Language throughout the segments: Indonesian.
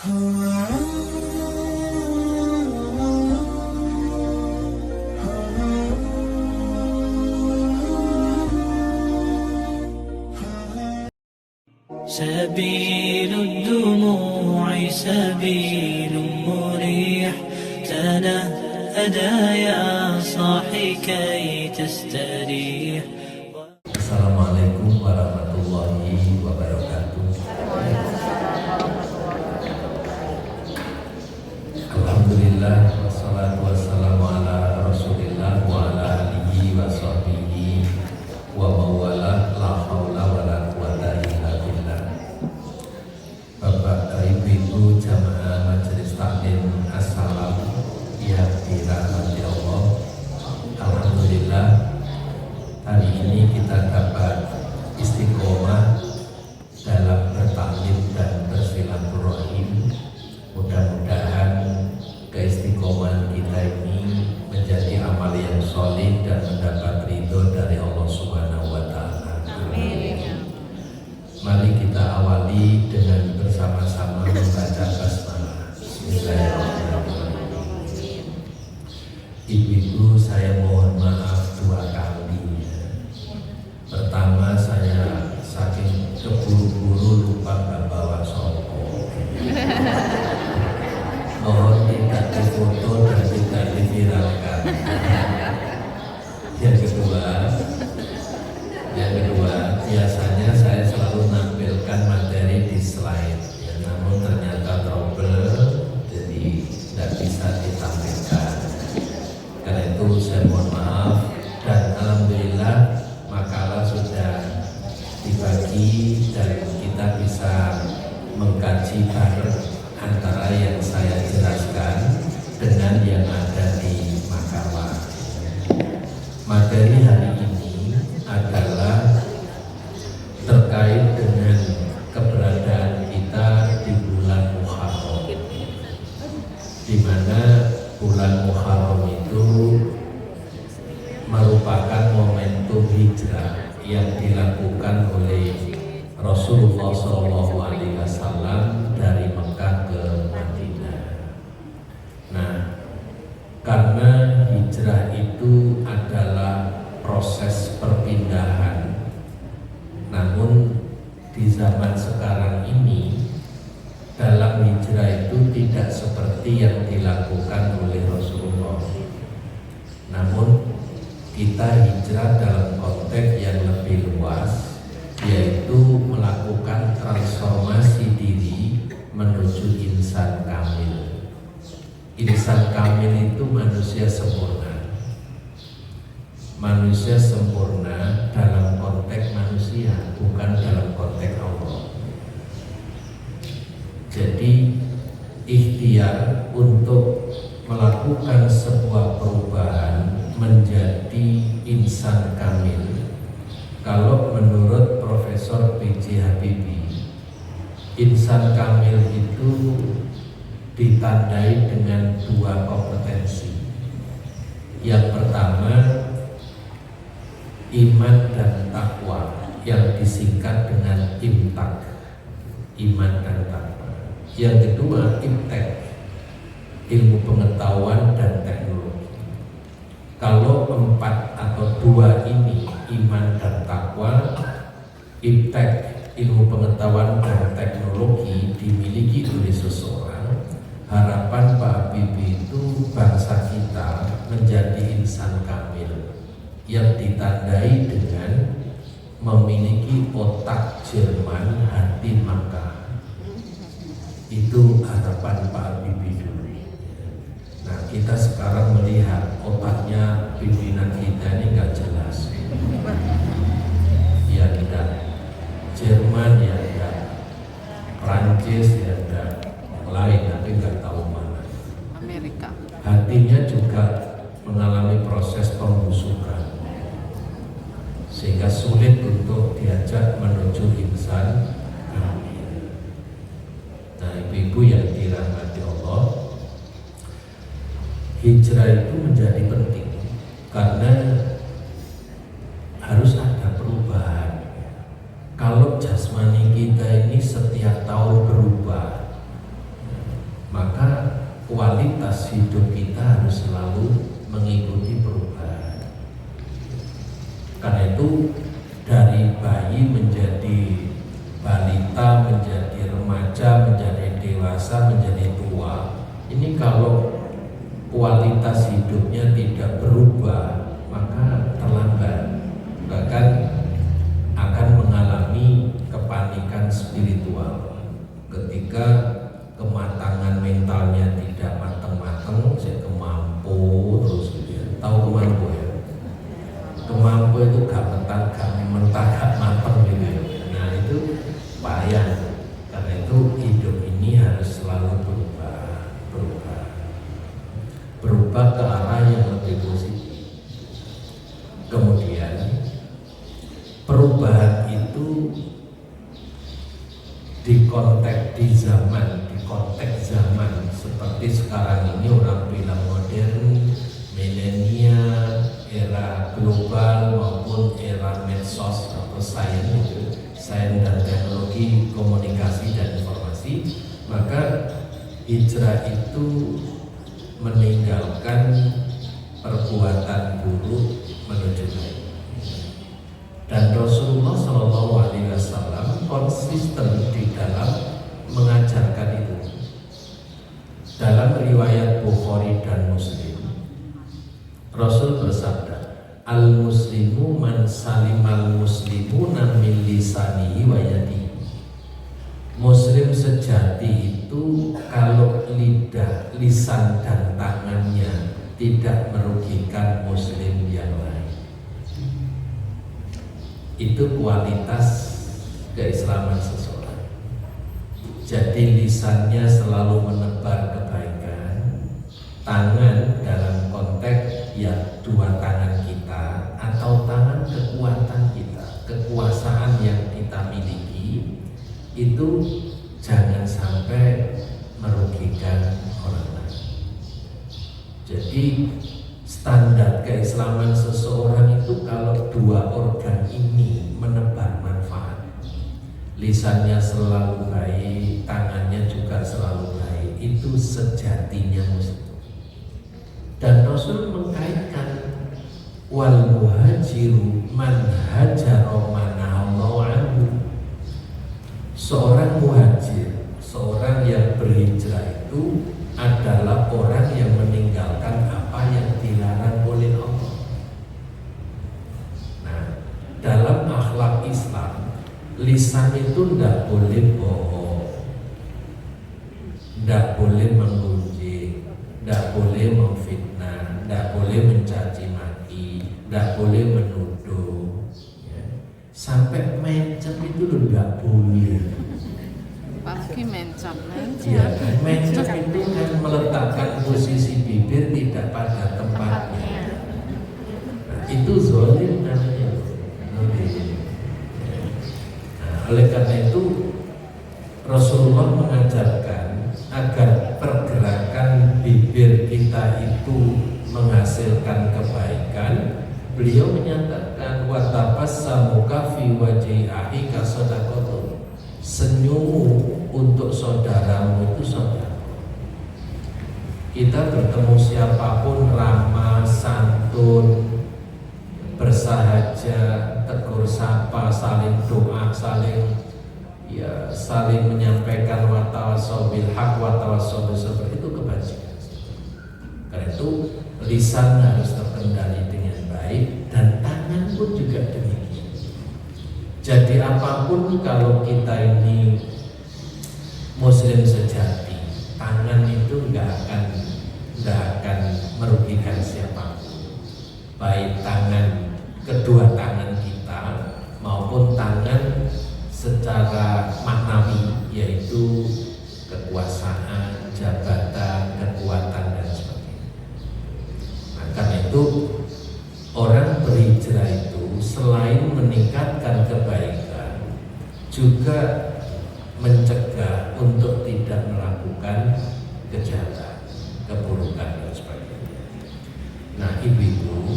سبيل الدموع سبيل مريح، تنهدى يا صاحي كي تستريح. Assalamualaikum warahmatullahi wabarakatuh. Alhamdulillah wassalatu wassalamu ala Rasulillah wa ala alihi wa sahbihi wa mawala, la haula wa la quwata illa billah. Bapak, Ibu, jamaah majelis taklim as-salam yang dirahmati Allah. Alhamdulillah, hari ini kita dapat istiqomah dalam bertaklim dan bersilaturahim. Mudah-mudahan keistiqomahan kita ini menjadi amal yang solid dan mendapat ridho dari Allah Subhanahu wa Ta'ala. Amin. Mari kita awali dengan bersama-sama membaca basmalah. Bismillahirrahmanirrahim. Ibu-ibu, saya mohon maaf dua kali. Pertama, saya saking keburu-buru lupa bawa sopo. Mohon tidak difoto dan tidak diviralkan. Yang kedua, biasanya saya selalu menampilkan materi di slide, ya, namun ternyata trouble, jadi tidak bisa ditampilkan. Karena itu saya mohon maaf, dan alhamdulillah makalah sudah dibagi dan kita bisa mengkaji bareng antara yang saya jelaskan dengan yang ada di makalah. Materi hari ini adalah terkait dengan keberadaan kita di bulan Muharram, di mana bulan Muharram itu merupakan momentum hijrah yang dilakukan oleh Rasulullah SAW dari Mekah ke Madinah. Nah, karena hijrah itu adalah proses perpindahan, namun di zaman sekarang ini dalam hijrah itu tidak seperti yang dilakukan oleh Rasulullah. Namun kita hijrah dalam konteks yang lebih luas, yaitu melakukan transformasi diri menuju insan kamil. Insan kamil itu manusia sempurna. Manusia sempurna dalam konteks manusia, bukan dalam konteks Allah. Jadi ikhtiar untuk melakukan sebuah perubahan menjadi insan kamil, kalau menurut Profesor B.J. Habibie, insan kamil itu ditandai dengan dua kompetensi. Yang pertama, iman dan takwa, yang disingkat dengan imtak, iman dan takwa. Yang kedua, iptek, ilmu pengetahuan dan teknologi. Kalau empat atau dua ini, iman dan takwa, iptek, ilmu pengetahuan dan teknologi, dimiliki oleh seseorang, harapan Pak Habibie itu bangsa kita menjadi insan kamil yang ditandai dengan memiliki otak Jerman, hati Makkah. Itu harapan Pak Habibie dulu. Nah, kita sekarang melihat otaknya pimpinan kita ini nggak jelas. Ya tidak Jerman, ya tidak Prancis, ya tidak lain, tapi nggak tahu mana. Amerika. Hatinya juga mengalami proses pembusukan, sehingga sulit untuk diajak menuju insan kamil. Nah, ibu-ibu yang dirahmati Allah, hijrah itu menjadi penting karena harus ada perubahan. Kalau jasmani kita ini setiap tahun berubah, kualitas hidup kita harus selalu mengikuti perubahan. Karena itu dari bayi menjadi balita, menjadi remaja, menjadi dewasa, menjadi tua, ini kalau kualitas hidupnya tidak berubah maka terlambat, bahkan akan mengalami kepanikan spiritual ketika kematangan mentalnya tidak matang-matang. Saya kemampu terus gitu ya. Tahu kemampu ya? Kemampu itu gak mentah, gak matang gitu ya. Nah itu bahaya. Karena itu hidup ini harus selalu berubah ke arah yang lebih positif. Kemudian perubahan itu di konteks zaman seperti sekarang ini, orang bilang modern, milenial, era global maupun era medsos atau sains dan teknologi komunikasi dan informasi. Maka hijrah itu meninggalkan perbuatan buruk menuju baik. Dan Rasulullah SAW konsisten di dalam mengajarkan itu. Dalam riwayat Bukhari dan Muslim, Rasul bersabda, "Al-muslimu man salimal muslimuna min lisanihi wa yadihi." Muslim sejati itu kalau lidah, lisan dan tangannya tidak merugikan muslim yang lain. Itu kualitas keislaman seseorang. Jadi lisannya selalu menebar kebaikan, tangan dalam konteks ya dua tangan kita atau tangan kekuatan kita, kekuasaan yang kita miliki, itu jangan sampai merugikan orang lain. Jadi standar keislaman seseorang itu kalau dua organ ini menebar manfaat, lisannya selalu baik, tangannya juga selalu baik, itu sejatinya muslim. Dan Rasul mengkaitkan wal muhajiru man hajara manahallahu anhu. Seorang muhajir, seorang yang berhijrah itu adalah orang yang meninggalkan apa yang dilarang oleh Allah. Nah, dalam akhlak Islam, lisan itu tidak boleh bohong, tidak boleh menggunjing, tidak boleh memfitnah, tidak boleh mencaci maki, tidak boleh menuduh, ya. Sampai mencap itu tidak boleh. Apalagi mencap. Ya, mencap itu kan meletakkan posisi bibir tidak pada tempatnya. Nah, itu zalim namanya. Nah, oleh karena itu Rasulullah mengajarkan agar pergerakan bibir kita itu menghasilkan kebaikan. Beliau menyatakan wa tabassamuka fi wajhi akhika shadaqatun. Senyummu untuk saudaramu itu saudara. Kita bertemu siapapun ramah, santun, bersahaja, tegur sapa, saling doa, saling menyampaikan wa tawassaw bil haq wa tawassaw bis sabr, itu kebajikan. Karena itu lisan harus terkendali dengan baik dan tangan pun juga demikian. Jadi apapun kalau kita ini muslim sejati, tangan itu nggak akan merugikan siapapun. Baik tangan, kedua tangan kita maupun tangan secara maknawi, yaitu kekuasaan, jabatan, kekuatan dan sebagainya. Nah, karena itu orang berhijrah itu selain meningkatkan kebaikan, juga mencegah untuk tidak melakukan kejahatan, keburukan dan sebagainya. Nah, ibu-ibu,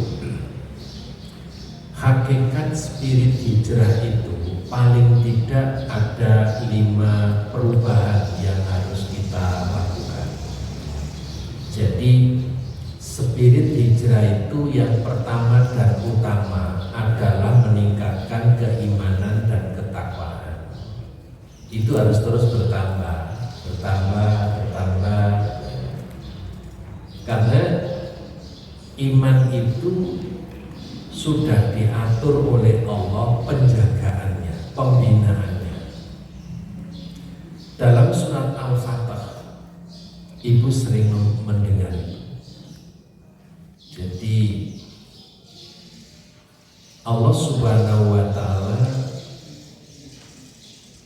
hakikat spirit hijrah itu paling tidak ada 5 perubahan yang harus kita lakukan. Jadi Jadi spirit hijrah itu yang pertama dan utama adalah meningkatkan keimanan dan ketakwaan. Itu harus terus bertambah. Karena iman itu sudah diatur oleh Allah penjagaannya, pembinaannya. Dalam surat Al-Fatah, Ibu sering mendengar itu. Jadi Allah Subhanahu wa Ta'ala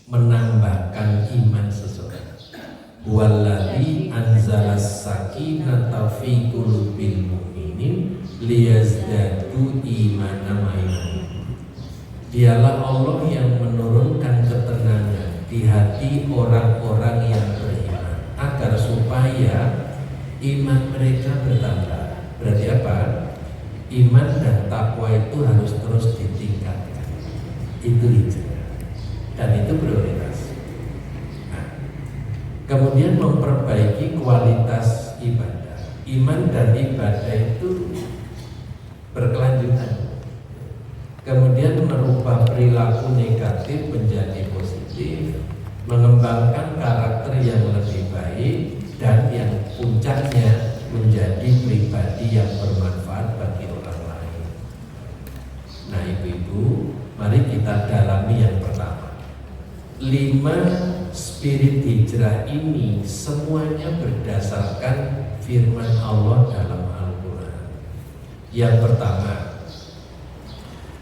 menambahkan iman seseorang. Walladzi anzalas sakinata fi qulubil mu'minin liyazdadu imanan ma'aman. Dialah Allah yang menurunkan ketenangan di hati orang-orang yang beriman agar supaya iman mereka bertambah. Berarti apa? Iman dan takwa itu harus terus ditingkatkan. Itu hijrah. Dan itu prioritas. Nah, kemudian memperbaiki kualitas ibadah. Iman dan ibadah itu berkelanjutan. Kemudian merubah perilaku negatif menjadi positif, mengembangkan karakter yang lebih baik, dan yang puncaknya menjadi pribadi yang bermanfaat bagi orang lain. Nah, ibu-ibu, mari kita dalami yang pertama. 5 spirit hijrah ini semuanya berdasarkan firman Allah dalam Al-Quran. Yang pertama,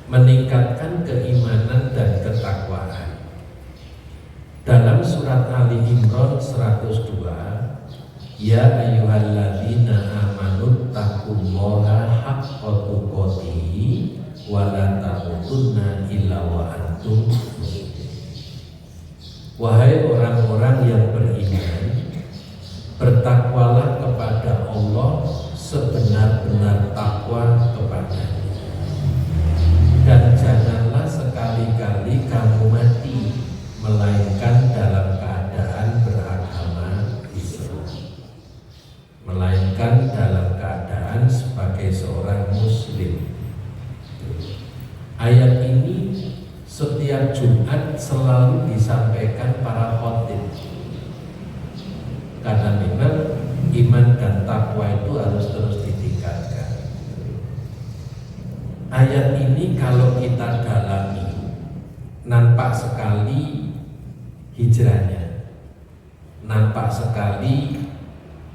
meningkatkan keimanan dan ketakwaan. Dalam surat Ali Imran 102, ya ayyuhalladzina amanu taqullaha haqqa tuqatih wa la tamutunna illa wa antum muslimun. Wahai orang-orang yang beriman, bertakwalah kepada Allah sebenar-benar takwa kepadanya, dan janganlah sekali-kali kamu mati melainkan dalam keadaan beragama Islam, melainkan dalam keadaan sebagai seorang muslim. Ayat ini setiap Jumat selalu disampaikan para khotib, karena memang iman dan takwa itu harus terus ditingkatkan. Ayat ini kalau kita dalami, nampak sekali hijrahnya, nampak sekali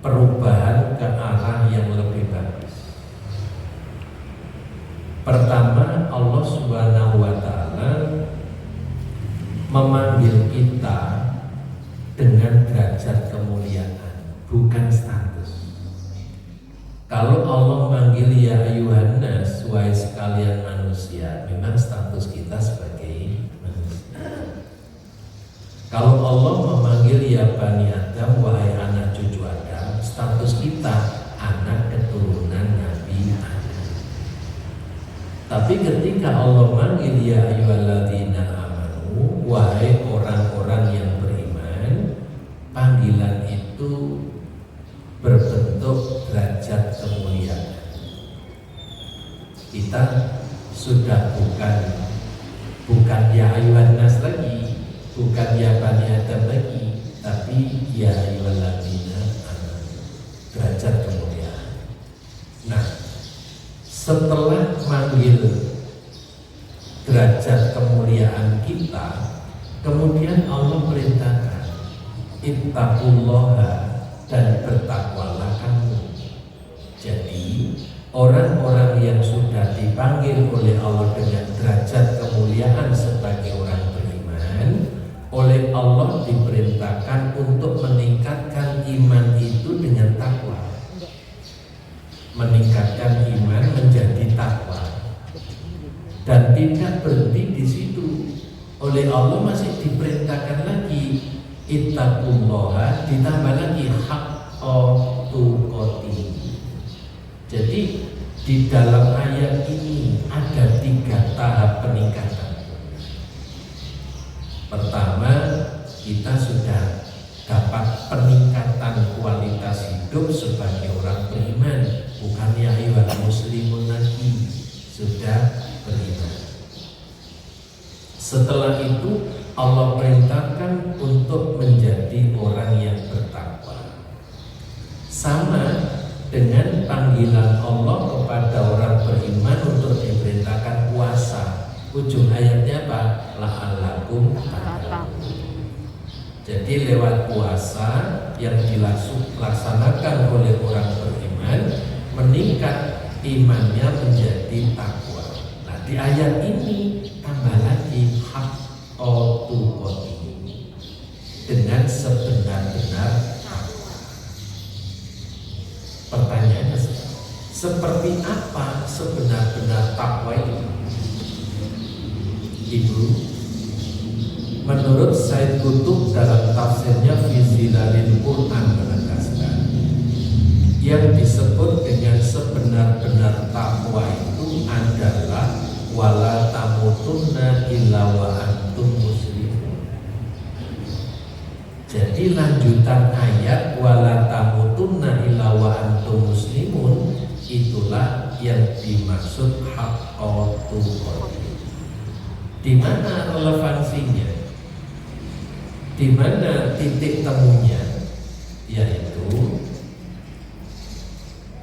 perubahan ke arah yang lebih bagus. Pertama, Allah Subhanahu wa Ta'ala memanggil kita dengan derajat kemuliaan, bukan status. Kalau Allah manggil ya ayuhan nas, wahai sekalian manusia, memang status kita sebagai manusia. Kalau Allah memanggil ya bani Adam, wahai anak cucu Adam, status kita anak keturunan Nabi Adam. Tapi ketika Allah manggil ya ayyuhalladzina amanu, wahai orang-orang yang beriman, panggilan itu berbentuk derajat kemuliaan. Kita sudah bukan ya ayyuhan nas lagi, bukan ya bani Adam lagi, tapi ya ayyuhalladzina amanu, derajat kemuliaan. Nah, setelah manggil derajat kemuliaan kita, kemudian Allah perintahkan ittaqullaha, dan bertakwalah kamu. Jadi orang-orang yang sudah dipanggil oleh Allah dengan derajat kemuliaan sebagai orang beriman, oleh Allah diperintahkan untuk meningkatkan iman itu dengan takwa, meningkatkan iman menjadi takwa, dan tidak berhenti di situ. Oleh Allah masih diperintahkan lagi ittaqullaha, ditambah lagi haqqa tuqatih. Jadi di dalam ayat ini ada 3 tahap peningkatan. Pertama, kita sudah dapat peningkatan kualitas hidup sebagai orang Setelah itu Allah perintahkan untuk menjadi orang yang bertakwa. Sama dengan panggilan Allah kepada orang beriman untuk diperintahkan puasa. Ujung ayatnya apa? La'allakum tattaqun. Jadi lewat puasa yang dilaksanakan oleh orang beriman, meningkat imannya menjadi takwa. Nah, di ayat ini tambah lagi hak tuqati, dengan sebenar-benar takwa. Pertanyaannya, seperti apa sebenar-benar takwa itu? Ibu, menurut Said Qutb dalam tafsirnya Fi Zilalil Quran menegaskan, yang disebut dengan sebenar-benar takwa itu adalah wala tamutunna illa wa antum muslimun. Jadi lanjutan ayat wala tamutunna illa wa antum muslimun, itulah yang dimaksud haqqo tuqati. Di mana relevansinya? Di mana titik temunya? Yaitu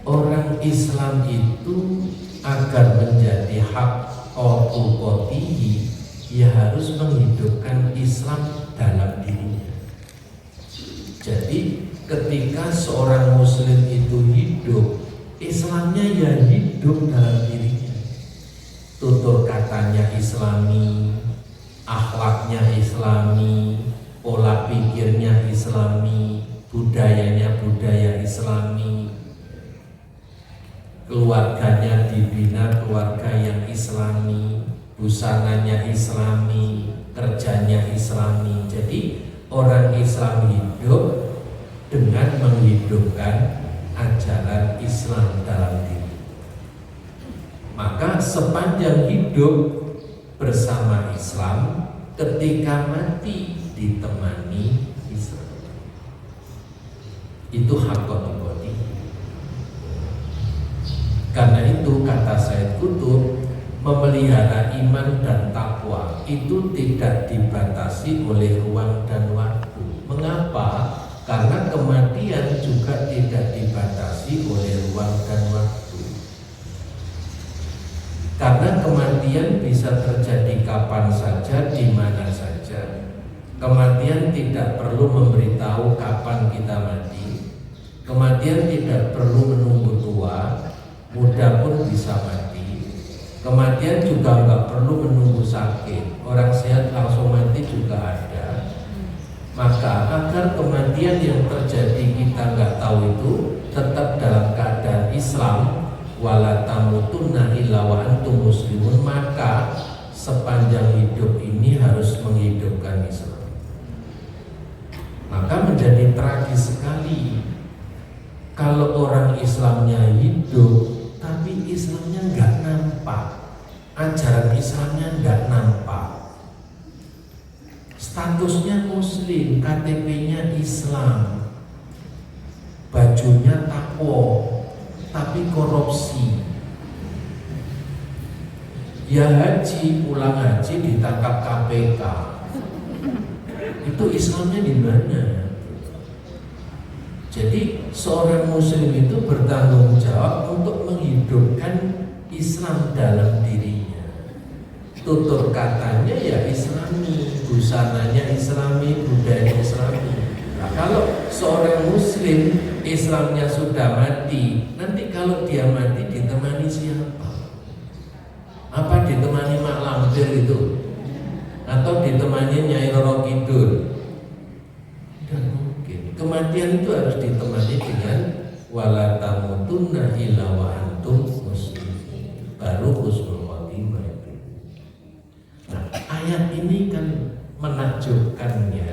orang Islam itu agar menjadi hak tuqatihi, ia harus menghidupkan Islam dalam dirinya. Jadi ketika seorang muslim itu hidup, Islamnya ya hidup dalam dirinya. Tutur katanya Islami, akhlaknya Islami, pola pikirnya Islami, budayanya budaya Islami, keluarganya dibina keluarga yang Islami, busananya Islami, kerjanya Islami. Jadi orang Islam hidup dengan menghidupkan ajaran Islam dalam diri. Maka sepanjang hidup bersama Islam, ketika mati ditemani Islam. Itu haqqul qadi. Karena itu kata Said Qutb, memelihara iman dan takwa itu tidak dibatasi oleh ruang dan waktu. Mengapa? Karena kematian juga tidak dibatasi oleh ruang dan waktu. Karena kematian bisa terjadi kapan saja, di mana saja. Kematian tidak perlu memberitahu kapan kita mati. Kematian tidak perlu menunggu tua, muda pun bisa mati. Kematian juga nggak perlu menunggu sakit. Orang sehat langsung mati juga ada. Maka agar kematian yang terjadi kita nggak tahu itu tetap dalam keadaan Islam, wala tamutunna illa wa antum muslimun, maka sepanjang hidup ini harus menghidupkan Islam. Maka menjadi tragis sekali kalau orang Islamnya hidup tapi Islamnya nggak nampak, ajaran Islamnya nggak nampak, statusnya Muslim, KTP-nya Islam, bajunya takwa, tapi korupsi. Ya haji, pulang haji ditangkap KPK. Itu Islamnya di mana? Jadi seorang muslim itu bertanggung jawab untuk menghidupkan Islam dalam dirinya. Tutur katanya ya Islami, busananya Islami, budayanya Islami. Nah, kalau seorang muslim Islamnya sudah mati, nanti kalau dia mati ditemani siapa? Apa ditemani Mak Lampir itu? Atau ditemani Nyai Roro Kidul? Tidak mungkin. Kematian itu harus ditemani dengan wala tamutunna illa wa antum muslimun. Baru husnul khotimah. Nah, ayat ini kan menakjubkannya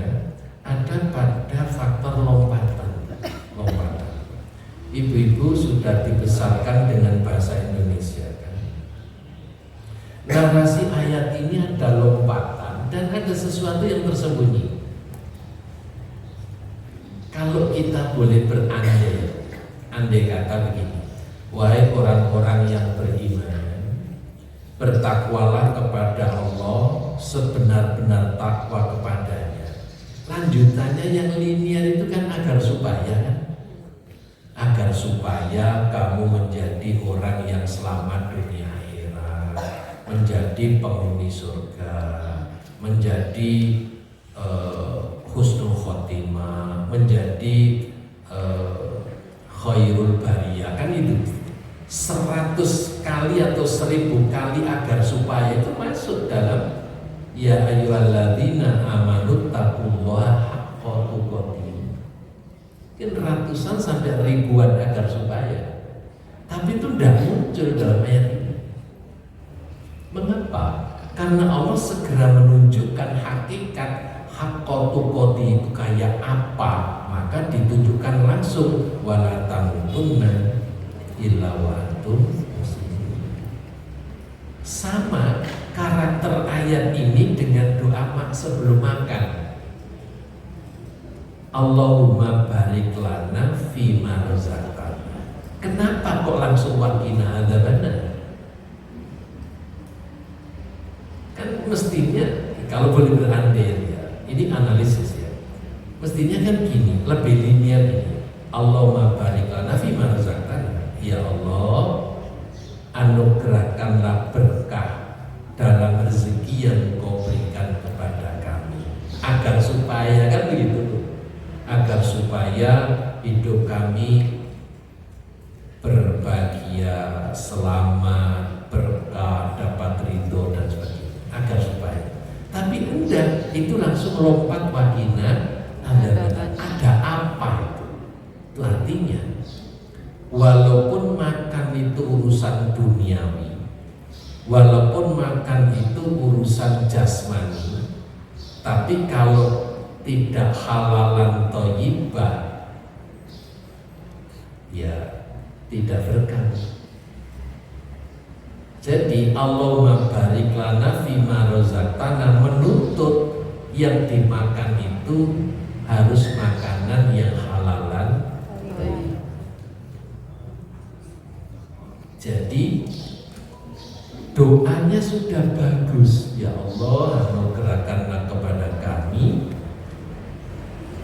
ada pada faktor lompatan. Ibu-ibu sudah dibesarkan dengan bahasa Indonesia kan? Narasi ayat ini ada lompatan dan ada sesuatu yang tersembunyi. Kalau kita boleh berandai, andai kata begini, wahai orang-orang yang beriman, bertakwalah kepada Allah sebenar-benar takwa kepadanya. Lanjutannya yang linear itu kan agar supaya kamu menjadi orang yang selamat dunia akhirat, menjadi penghuni surga, menjadi husnul khotimah, menjadi khairul bariyah. Kan itu 100 kali atau 1000 kali agar supaya itu masuk dalam ya ayyuhalladzina amanu taqullaha haqqa tuqatih. Mungkin ratusan sampai ribuan agar supaya, tapi itu tidak muncul dalam ayat ini. Mengapa? Karena Allah segera menunjukkan hakikat haqqa tuqatih itu kayak apa, maka ditunjukkan langsung wala tamutunna illa wa antum muslimun. Sama karakter ayat ini dengan doa sebelum makan. Allahumma barik lana fima razaqtana. Kenapa kok langsung waqina adzabannar? Kan mestinya kalau boleh berandai ya, ini analisis ya. Mestinya kan gini, lebih linear ini. Allahumma barik lana fima razaqtana. Ya Allah, anugerahkanlah berkah dalam rezeki yang Kau berikan kepada kami, agar supaya kan begitu, agar supaya hidup kami berbahagia, selamat, berkah, dapat ridho dan sebagainya, agar supaya. Tapi enggak, itu langsung lompat wagina, ada apa itu? Itu artinya walaupun makan itu urusan duniawi, walaupun makan itu urusan jasmani, tapi kalau tidak halalan thayyibah ya tidak berkah. Jadi Allahumma barik lana fima razaqtana menuntut yang dimakan itu harus makanan yang halalan. Jadi doanya sudah bagus. Ya Allah, anugerahkanlah kepada kami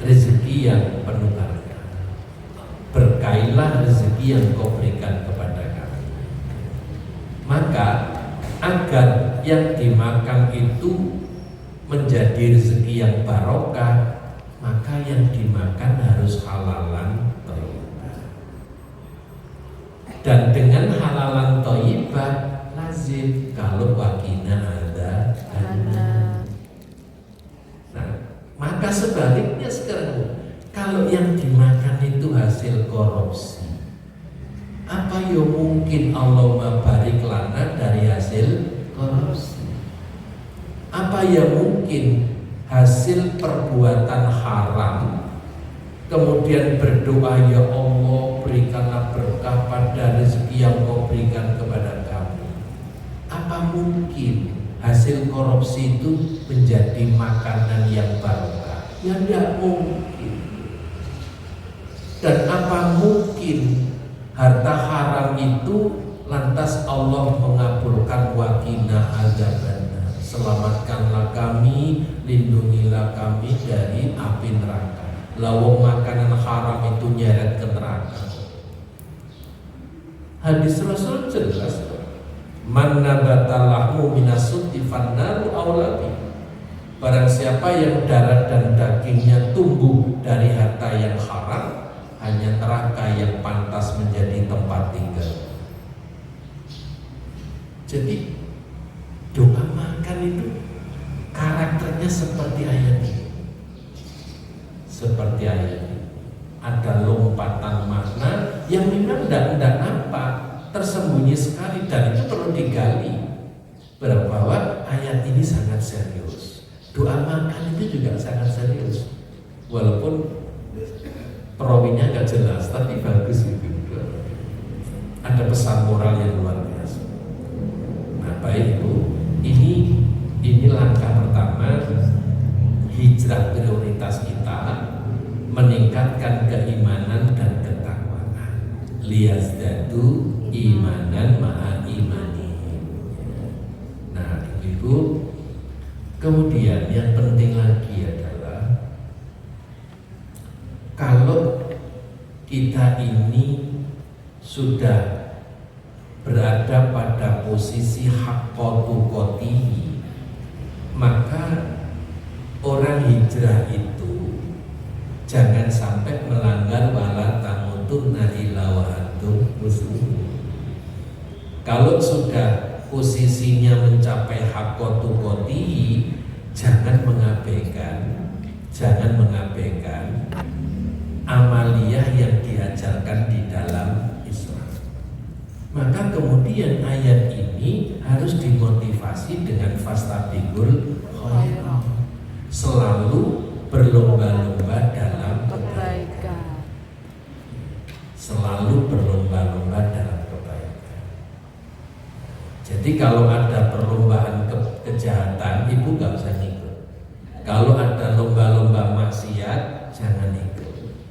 rezeki yang penuh berkah. Berkailah rezeki yang Kau berikan kepada kami. Maka agar yang dimakan itu menjadi rezeki yang barokah, maka yang dimakan harus halalan thayyibah. Dan dengan halalan thayyibah lazim kalau waqina adzabannar. Nah, maka sebaliknya sekarang kalau yang dimakan itu hasil korupsi, apa ya mungkin Allahumma barik lana dari hasil korupsi? Apa ya mungkin hasil perbuatan haram kemudian berdoa ya Allah berikanlah berkah pada rezeki yang Kau berikan kepada kami? Apa mungkin hasil korupsi itu menjadi makanan yang barokah? Ya tidak mungkin. Dan apa mungkin harta haram itu lantas Allah mengabulkan waqina adzabannar, selamatkanlah kami, lindungilah kami dari api neraka. Lawang makanan haram itu nyeret ke neraka. Hadis Rasul jelas, man nabata lahmu minasuti fannaru aulabi. Barang siapa yang darah dan dagingnya tumbuh dari harta yang haram, hanya neraka yang pantas menjadi tempat tinggal. Jadi doa makan itu karakternya seperti ayat ini. Seperti ayat ini ada lompatan makna yang memang tidak nampak, tersembunyi sekali, dan itu perlu digali bahwa ayat ini sangat serius. Doa makan itu juga sangat serius, walaupun perawinya nggak jelas, tapi bagus itu. Ada pesan moral yang luar biasa. Nah, baik Bu, ini langkah pertama hijrah prioritas kita, meningkatkan keimanan dan ketakwaan. Liyazdadu imanan ma'a imani. Nah, Ibu, kita ini sudah berada pada posisi haqqatu qatihi, maka orang hijrah itu jangan sampai melanggar wala tamutunna illa wa antum muslimun. Kalau sudah posisinya mencapai haqqatu qatihi, jangan mengabaikan amaliyah yang diajarkan di dalam Islam. Maka kemudian ayat ini harus dimotivasi dengan fastabiqul khairat, selalu berlomba-lomba dalam kebaikan. Selalu berlomba-lomba dalam kebaikan. Jadi kalau ada perlombaan kejahatan, ibu gak usah ikut. Kalau ada lomba-lomba maksiat, jangan ikut.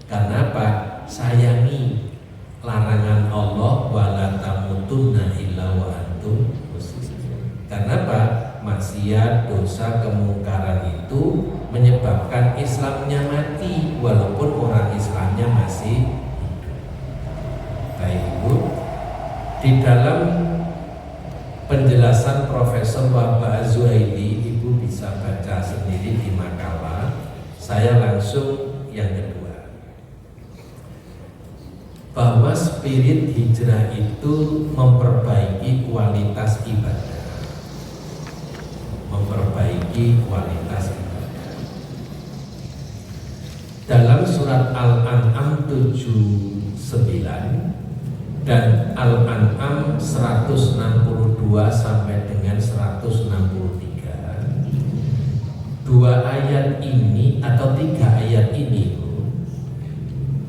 Karena apa? Sayangi larangan Allah, wala tamutunna illa wa antum muslimun. Karena apa? Maksiat, dosa, kemungkaran itu menyebabkan Islamnya mati walaupun orang Islamnya masih hidup. Baik Ibu, di dalam penjelasan Profesor Wahbah Az-Zuhaili, Ibu bisa baca sendiri di makalah. Saya langsung yang kedua, bahwa spirit hijrah itu memperbaiki kualitas ibadah. Dalam surat Al-An'am 79 dan Al-An'am 162 sampai dengan 163, dua ayat ini atau tiga ayat ini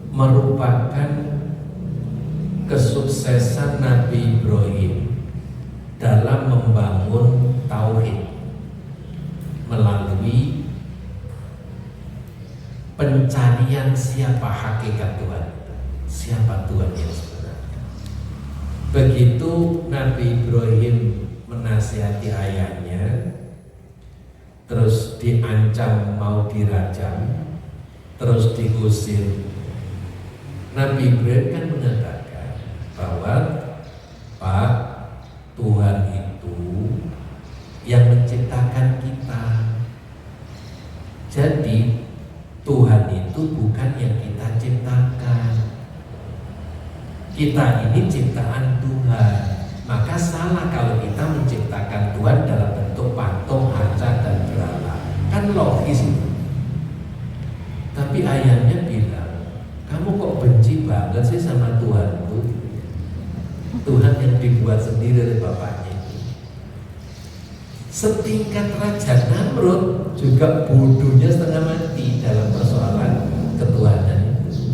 merupakan kesuksesan Nabi Ibrahim dalam membangun tauhid melalui pencarian siapa hakikat Tuhan, siapa Tuhan yang sebenarnya. Begitu Nabi Ibrahim menasihati ayahnya, terus diancam mau dirajam, terus diusir, Nabi Ibrahim kan mengatakan bahwa Pak, Tuhan itu yang menciptakan kita. Jadi Tuhan itu bukan yang kita ciptakan. Kita ini ciptaan Tuhan. Maka salah kalau kita menciptakan Tuhan dalam bentuk patung, haca, dan berhala. Kan logis itu. Tapi ayahnya bilang, kamu kok benci banget sih sama Tuhan itu? Tuhan yang dibuat sendiri oleh bapaknya. Setingkat Raja Namrud juga bodohnya setengah mati dalam persoalan ketuhanan itu.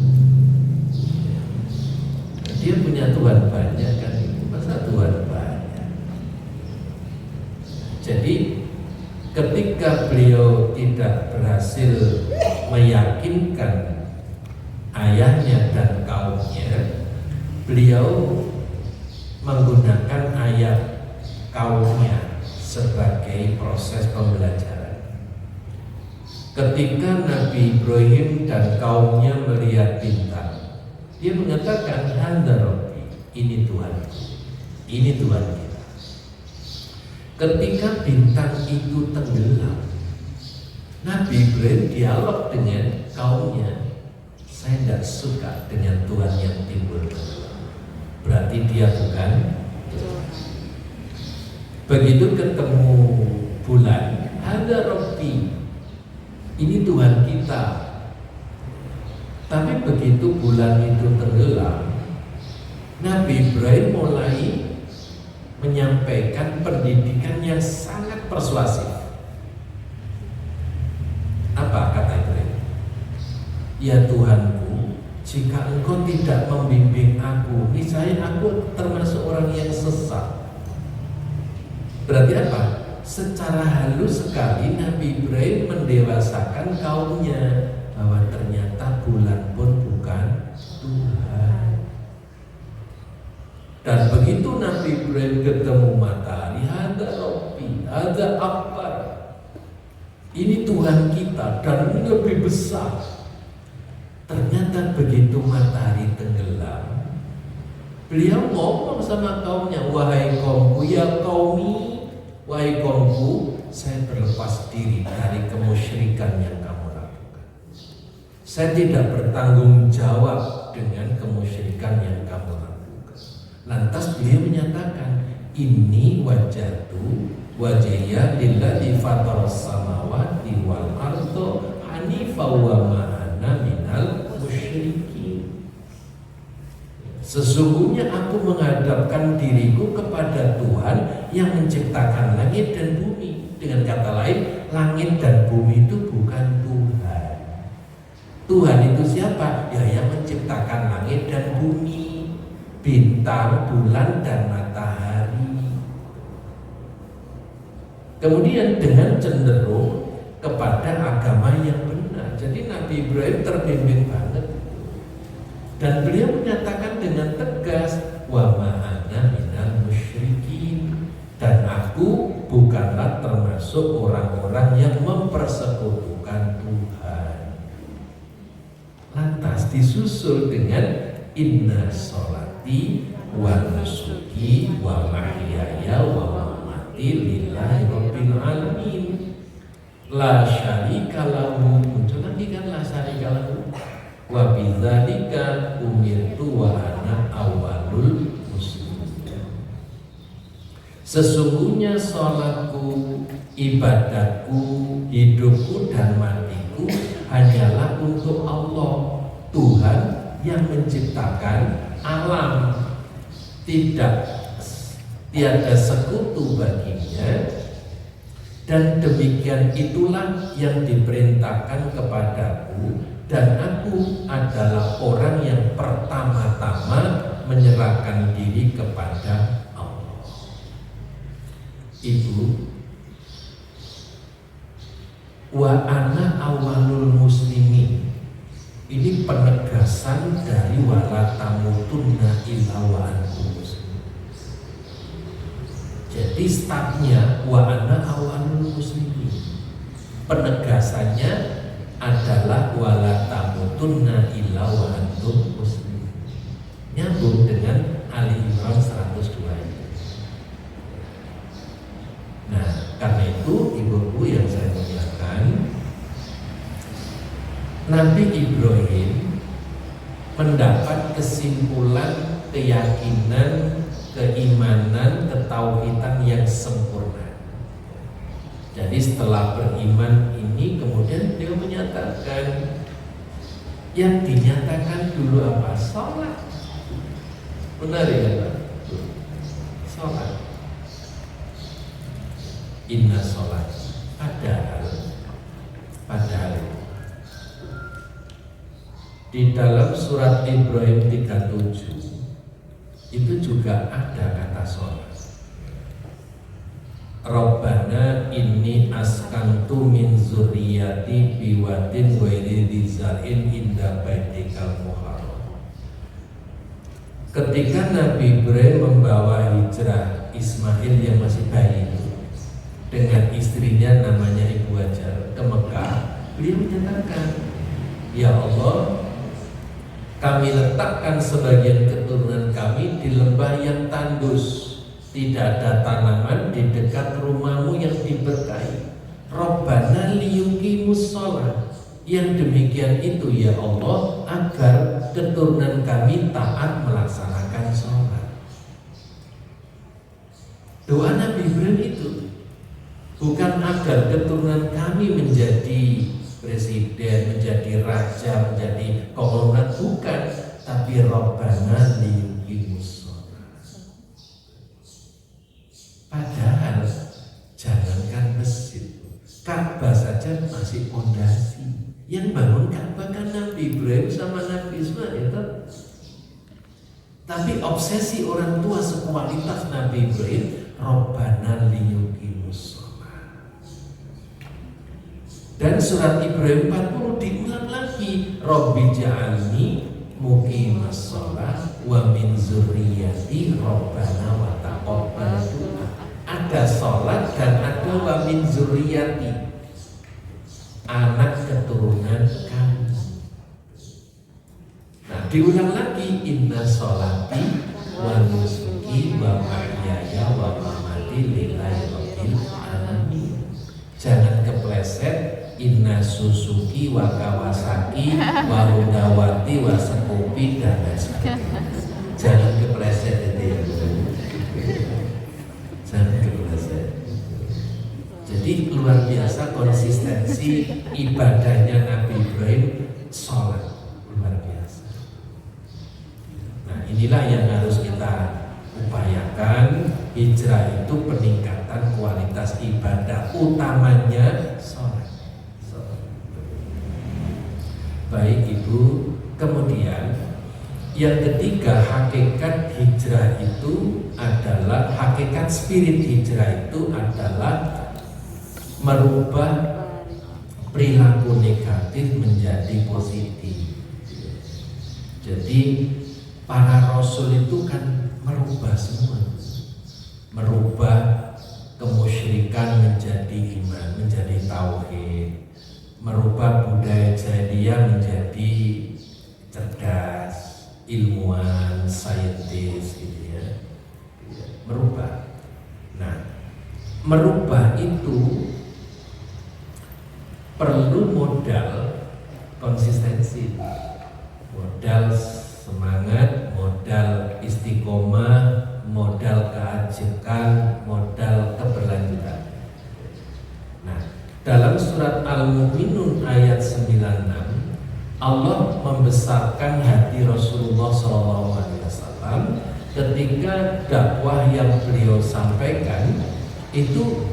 Dia punya Tuhan banyak kan, masa Tuhan banyak. Jadi ketika beliau tidak berhasil meyakinkan ayahnya dan kaumnya, beliau menggunakan ayat kaumnya sebagai proses pembelajaran. Ketika Nabi Ibrahim dan kaumnya melihat bintang, dia mengatakan, "Hadza Rabbi," ini Tuhan, ini Tuhan kita. Ketika bintang itu tenggelam, Nabi Ibrahim dialog dengan kaumnya, "Saya tidak suka dengan Tuhan yang timbul tenggelam." Berarti dia bukan Tuhan. Begitu ketemu bulan, ada Rabbi, ini Tuhan kita. Tapi begitu bulan itu tenggelam, Nabi Ibrahim mulai menyampaikan pendidikan yang sangat persuasif. Apa kata Ibrahim? Ya Tuhanku, jika engkau tidak membimbing aku, niscaya aku termasuk orang yang sesat. Berarti apa? Secara halus sekali Nabi Ibrahim mendewasakan kaumnya bahwa ternyata bulan pun bukan Tuhan. Dan begitu Nabi Ibrahim ketemu matahari, ada Rabbi, ada Akbar, ini Tuhan kita dan ini lebih besar. Ternyata begitu matahari Beliau ngomong sama kaumnya, wahai kaumku, ya qaumi, wahai kaumku, saya berlepas diri dari kemusyrikan yang kamu lakukan. Saya tidak bertanggung jawab dengan kemusyrikan yang kamu lakukan. Lantas beliau menyatakan, ini wajatu wajhiya lillazi fataras samawati wal arda hanifa wa ma ana minal musyrikin. Sesungguhnya aku menghadapkan diriku kepada Tuhan yang menciptakan langit dan bumi. Dengan kata lain, langit dan bumi itu bukan Tuhan. Tuhan itu siapa? Ya, yang menciptakan langit dan bumi, bintang, bulan, dan matahari. Kemudian dengan cenderung kepada agama yang benar. Jadi Nabi Ibrahim terbimbing banget. Dan beliau menyatakan dengan tegas, wa ma'ana minal musyrikin, dan aku bukanlah termasuk orang-orang yang mempersekutukan Tuhan. Lantas disusul dengan inna sholati wa nusuki wa mahyaya wa mamati lillahi rabbil alamin la syarika lahu. Muncul lagi kan la syarika lahu. Wa bidzalika umirtu wa ana awwalul muslimin. Sesungguhnya salatku, ibadahku, hidupku dan matiku hanyalah untuk Allah, Tuhan yang menciptakan alam. Tiada sekutu baginya. Dan demikian itulah yang diperintahkan kepadaku, dan aku adalah orang yang pertama-tama menyerahkan diri kepada Allah. Ibu, wa ana awalul muslimin, ini penegasan dari wala tamutunna illa wa antum muslimin. Jadi startnya wa ana awalul muslimin, penegasannya adalah wala tamutunna illa wa antum muslimin. Nyambung dengan Ali Imran 102 ini. Nah, karena itu ibu-ibu yang saya muliakan, Nabi Ibrahim mendapat kesimpulan keyakinan, keimanan, ketauhidan yang sempurna. Jadi setelah beriman ini kemudian beliau menyatakan, yang dinyatakan dulu apa? Sholat. Benar ya Pak? Sholat. Inna sholat. Padahal di dalam surat Ibrahim 37 itu juga ada kata sholat. Rabbana inni askantu min zurriyati biwadin ghairi dzar'in inda baitikal muharram. Ketika Nabi Ibrahim membawa hijrah Ismail yang masih bayi itu dengan istrinya namanya Ibu Hajar ke Mekah, beliau menyatakan, ya Allah, kami letakkan sebagian keturunan kami di lembah yang tandus, tidak ada tanaman di dekat rumahmu yang diberkahi. Rabbana liyuqimus sholat. Yang demikian itu ya Allah, agar keturunan kami taat melaksanakan sholat. Doa Nabi Ibrahim itu bukan agar keturunan kami menjadi presiden, menjadi raja, menjadi konglomerat, bukan, tapi Rabbana liyuqimus sholat. Padahal jangankan masjid, Ka'bah saja masih fondasi. Yang bangun Ka'bah kan Nabi Ibrahim sama Nabi Ismail. Tapi obsesi orang tua sekualitas Nabi Ibrahim, Rabbana liyuqimus sholat. Dan surat Ibrahim 40 diulang lagi, Rabbi ja'alni muqimas sholat wa min zurriyati Rabbana wa taqabbal du'a. Ada sholat dan ada wa min zurriyati, anak keturunan kami. Nah, diulang lagi, inna sholati wa nusuki wa mahyaya wa mamati lillahi rabbil alamin. Jangan kepleset Inna Suzuki wa Kawasaki wa Hondawati wa Scoopy dan lain sebagainya. Jangan kepleset itu ya. Jangan kepleset. Jadi luar biasa konsistensi ibadahnya Nabi Ibrahim, sholat luar biasa. Nah inilah yang harus kita upayakan. Hijrah itu peningkatan kualitas ibadah, utamanya sholat. Baik Ibu, kemudian yang ketiga, hakikat hijrah itu adalah, hakikat spirit hijrah itu adalah merubah perilaku negatif menjadi positif. Jadi para rasul itu kan merubah semua, merubah kemusyrikan menjadi iman, menjadi tauhid, merubah budaya jahiliyah menjadi cerdas, ilmuwan, saintis gitu ya. Merubah. Nah, merubah itu perlu modal konsistensi, modal semangat, modal istiqomah, modal keajikan, modal keberlanjutan. Nah, dalam surat Al-Mu'minun ayat 96, Allah membesarkan hati Rasulullah SAW ketika dakwah yang beliau sampaikan itu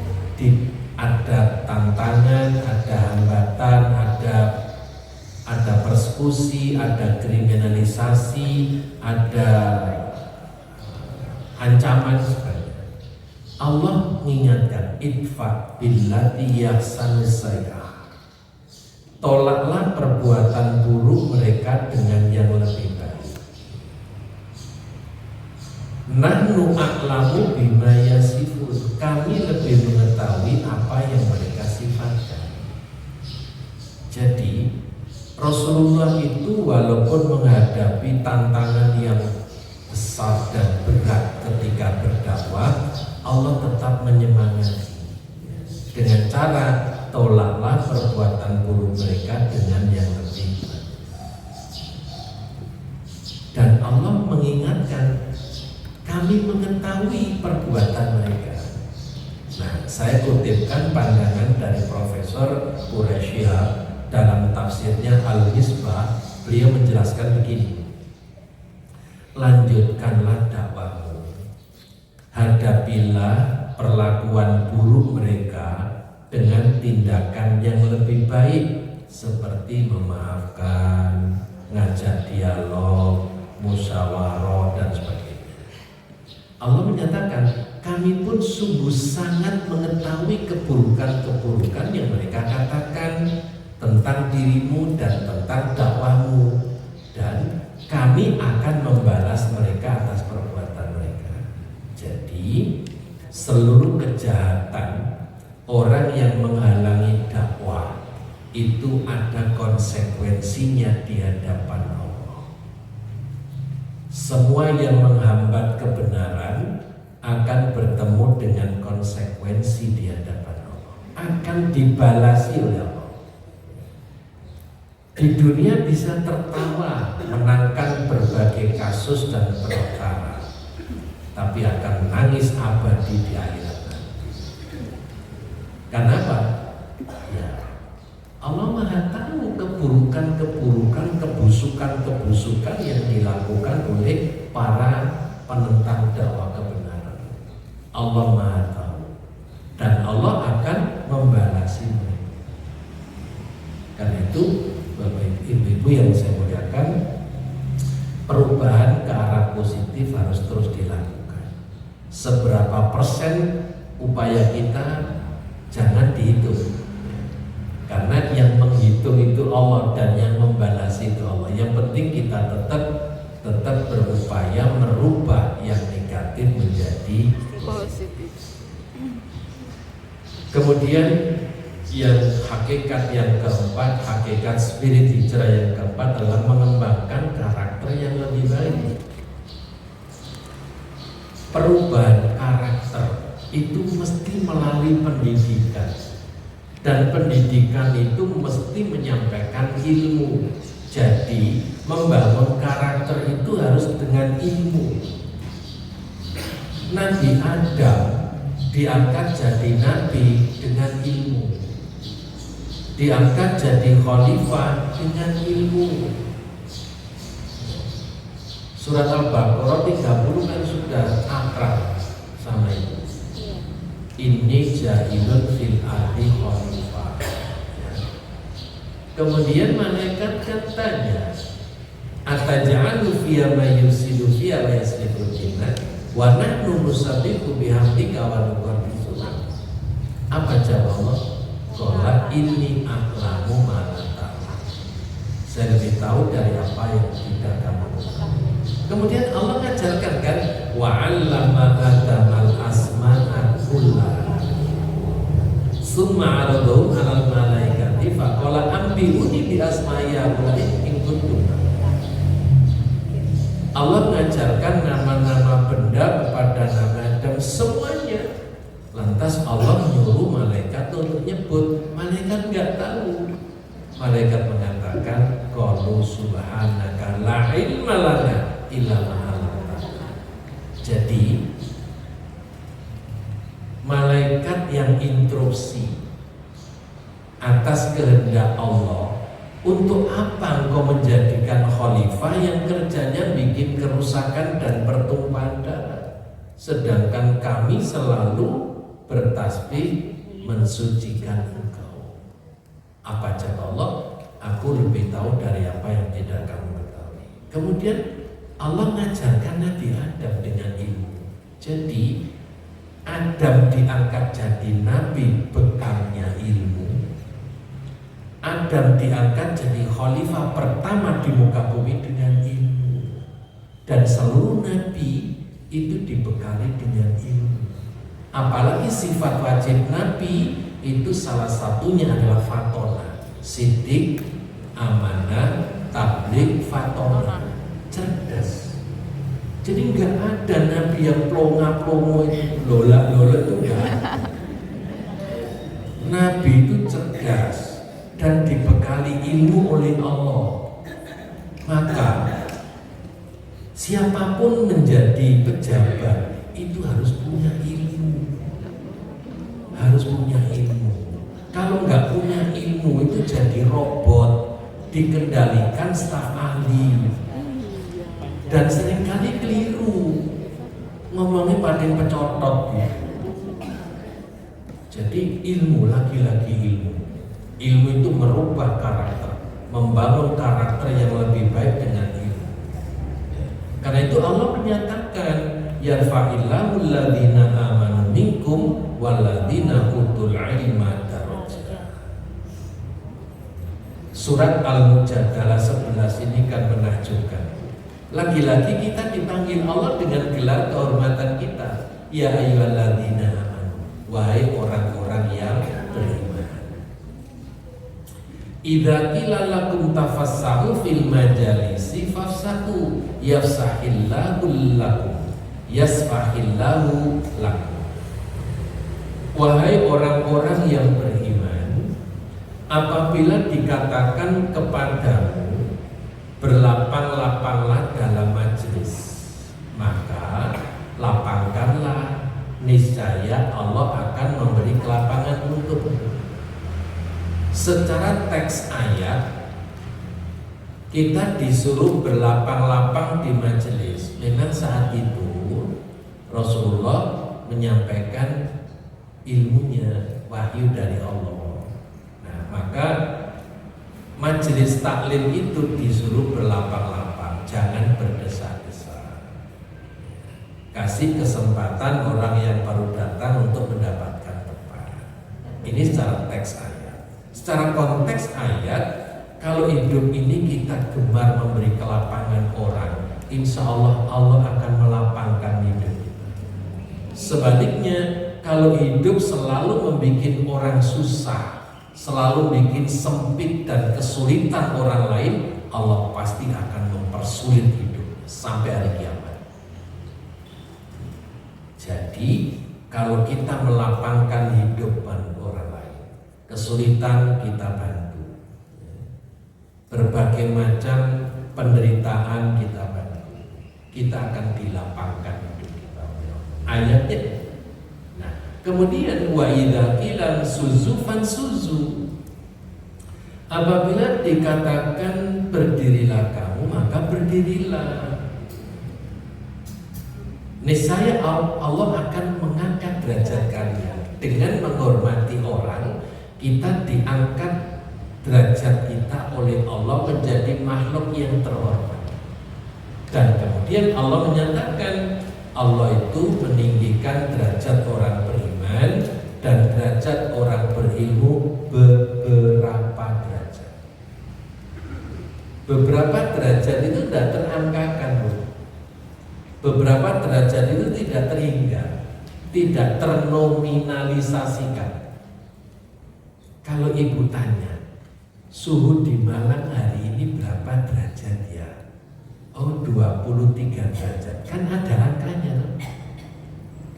ada tantangan, ada hambatan, ada persekusi, ada kriminalisasi, ada ancaman sebagainya. Allah mengingatkan, idfa billati yahsanu sayyi'ah, tolaklah perbuatan buruk mereka dengan yang lebih baik. Nahnu a'lamu bima yasifun, kami lebih mengetahui apa yang mereka sifatkan. Jadi Rasulullah itu walaupun menghadapi tantangan yang besar dan berat ketika berdakwah, Allah tetap menyemangati dengan cara tolaklah perbuatan buruk mereka dengan yang lebih baik. Dan Allah mengingatkan, kami mengetahui perbuatan mereka. Nah, saya kutipkan pandangan dari Profesor Quraisyah dalam tafsirnya Al-Misbah. Beliau menjelaskan begini, lanjutkanlah dakwahmu, hadapilah perlakuan buruk mereka dengan tindakan yang lebih baik, seperti memaafkan, ngajak dialog, musyawarah dan sebagainya. Allah menyatakan, kami pun sungguh sangat mengetahui keburukan-keburukan yang mereka katakan tentang dirimu dan tentang dakwahmu, dan kami akan membalas mereka atas perbuatan mereka. Jadi seluruh kejahatan orang yang menghalangi dakwah itu ada konsekuensinya di hadapan Allah. Semua yang menghambat kebenaran akan bertemu dengan konsekuensi di hadapan Allah, akan dibalasi oleh Allah. Di dunia bisa tertawa menangkan berbagai kasus dan perkara, tapi akan menangis abadi di akhirat nanti. Kenapa? Ya, Allah Maha tahu keburukan-keburukan, kebusukan-kebusukan yang dilakukan oleh para penentang dakwah kebenaran. Allah Maha tahu, dan Allah akan membalasi mereka. Karena itu, Bapak Ibu yang saya muliakan, perubahan ke arah positif harus terus dilakukan. Seberapa persen upaya kita jangan dihitung, karena yang menghitung itu Allah dan yang membalas itu Allah. Yang penting kita tetap berupaya merubah yang negatif menjadi positif. Kemudian yang hakikat yang keempat, hakikat spirit hijrah yang keempat adalah mengembangkan karakter yang lebih baik. itu mesti melalui pendidikan, dan pendidikan itu mesti menyampaikan ilmu. Jadi membangun karakter itu harus dengan ilmu. Nabi Adam diangkat jadi nabi dengan ilmu, diangkat jadi khalifah dengan ilmu. Surat Al-Baqarah 30 kan sudah akrab sama itu. Ini jahilun fil ardi khalifah. Kemudian malaikat katanya, ataj'alu fiya may yufsidu fiya wa yasfiku dimak wa nahnu nusabbihu bihamdika wa nuqaddisu lak. Apa jawab Allah? Qala inni a'lamu ma la ta'lamun. Saya lebih tahu dari apa yang tidak kamu tahu. Kemudian Allah mengajarkan kan, wa 'allama Adamal asma'a kullaha summa 'aradahum 'alal malaikati faqala ambi'uni bi asma'i haula'i in kuntum. Allah mengajarkan nama-nama benda kepada Nabi Adam semuanya. Lantas Allah menyuruh malaikat untuk nyebut. Malaikat nggak tahu. Malaikat mengatakan, qalu subhanaka la ilma lana illa ma 'allamtana. Jadi malaikat yang instruksi atas kehendak Allah. Untuk apa engkau menjadikan khalifah yang kerjanya bikin kerusakan dan pertumpahan darah, sedangkan kami selalu bertasbih mensucikan engkau? Apa kata Allah? Aku lebih tahu dari apa yang tidak kamu ketahui. Kemudian Allah mengajarkan Nabi Adam dengan ilmu. Jadi Adam diangkat jadi nabi bekalnya ilmu. Adam diangkat jadi khalifah pertama di muka bumi dengan ilmu. Dan seluruh nabi itu dibekali dengan ilmu. Apalagi sifat wajib nabi itu salah satunya adalah fatona, siddiq, amanah, tabligh, fatona, cerdas. Jadi nggak ada nabi yang plonga-plongo itu, lola-lola itu enggak. Nabi itu cerdas dan dibekali ilmu oleh Allah. Maka siapapun menjadi pejabat itu harus punya ilmu. Harus punya ilmu. Kalau nggak punya ilmu itu jadi robot, dikendalikan staf ahli. Dan seringkali keliru, ngomongnya paling pecotot ya. Jadi ilmu, lagi-lagi ilmu. Ilmu itu merubah karakter, membangun karakter yang lebih baik dengan ilmu. Karena itu Allah menyatakan, yarfa'illahu alladhina amanu minkum walladhina utul ilma darajat. Surat Al-Mujadalah 11 ini kan menakjubkan. Lagi-lagi kita dipanggil Allah dengan gelar kehormatan kita, ya ayyuhalladzina amanu, wahai orang-orang yang beriman. Idza qila lakum tafassahu fil majalisi fafsahu yafsahillahu lakum yasfahillahu lakum. Wahai orang-orang yang beriman, apabila dikatakan kepadamu berlapang-lapanglah dalam majelis, maka lapangkanlah, niscaya Allah akan memberi kelapangan untukmu. Secara teks ayat kita disuruh berlapang-lapang di majelis. Memang saat itu Rasulullah menyampaikan ilmunya, wahyu dari Allah. Nah, maka majelis taklim itu disuruh berlapang-lapang, jangan berdesak-desak. Kasih kesempatan orang yang baru datang untuk mendapatkan tempat. Ini secara teks ayat. Secara konteks ayat, kalau hidup ini kita gemar memberi kelapangan orang, insya Allah Allah akan melapangkan hidup kita. Sebaliknya, kalau hidup selalu membuat orang susah, selalu bikin sempit dan kesulitan orang lain, Allah pasti akan mempersulit hidup sampai hari kiamat. Jadi kalau kita melapangkan hidup orang lain, kesulitan kita bantu, berbagai macam penderitaan kita bantu, kita akan dilapangkan hidup kita. Ayatnya. Nah, kemudian wa idza qila suzu fansuzu. Apabila dikatakan berdirilah kamu, maka berdirilah. Niscaya Allah akan mengangkat derajat kalian. Dengan menghormati orang, kita diangkat derajat kita oleh Allah menjadi makhluk yang terhormat. Dan kemudian Allah menyatakan Allah itu meninggikan derajat orang beriman dan derajat orang berilmu beberapa derajat. Beberapa derajat itu tidak terangkakan, beberapa derajat itu tidak terhingga, tidak ternominalisasikan. Kalau ibu tanya, suhu di Malang hari ini berapa derajat ya? Oh, 23 derajat. Kan ada angkanya,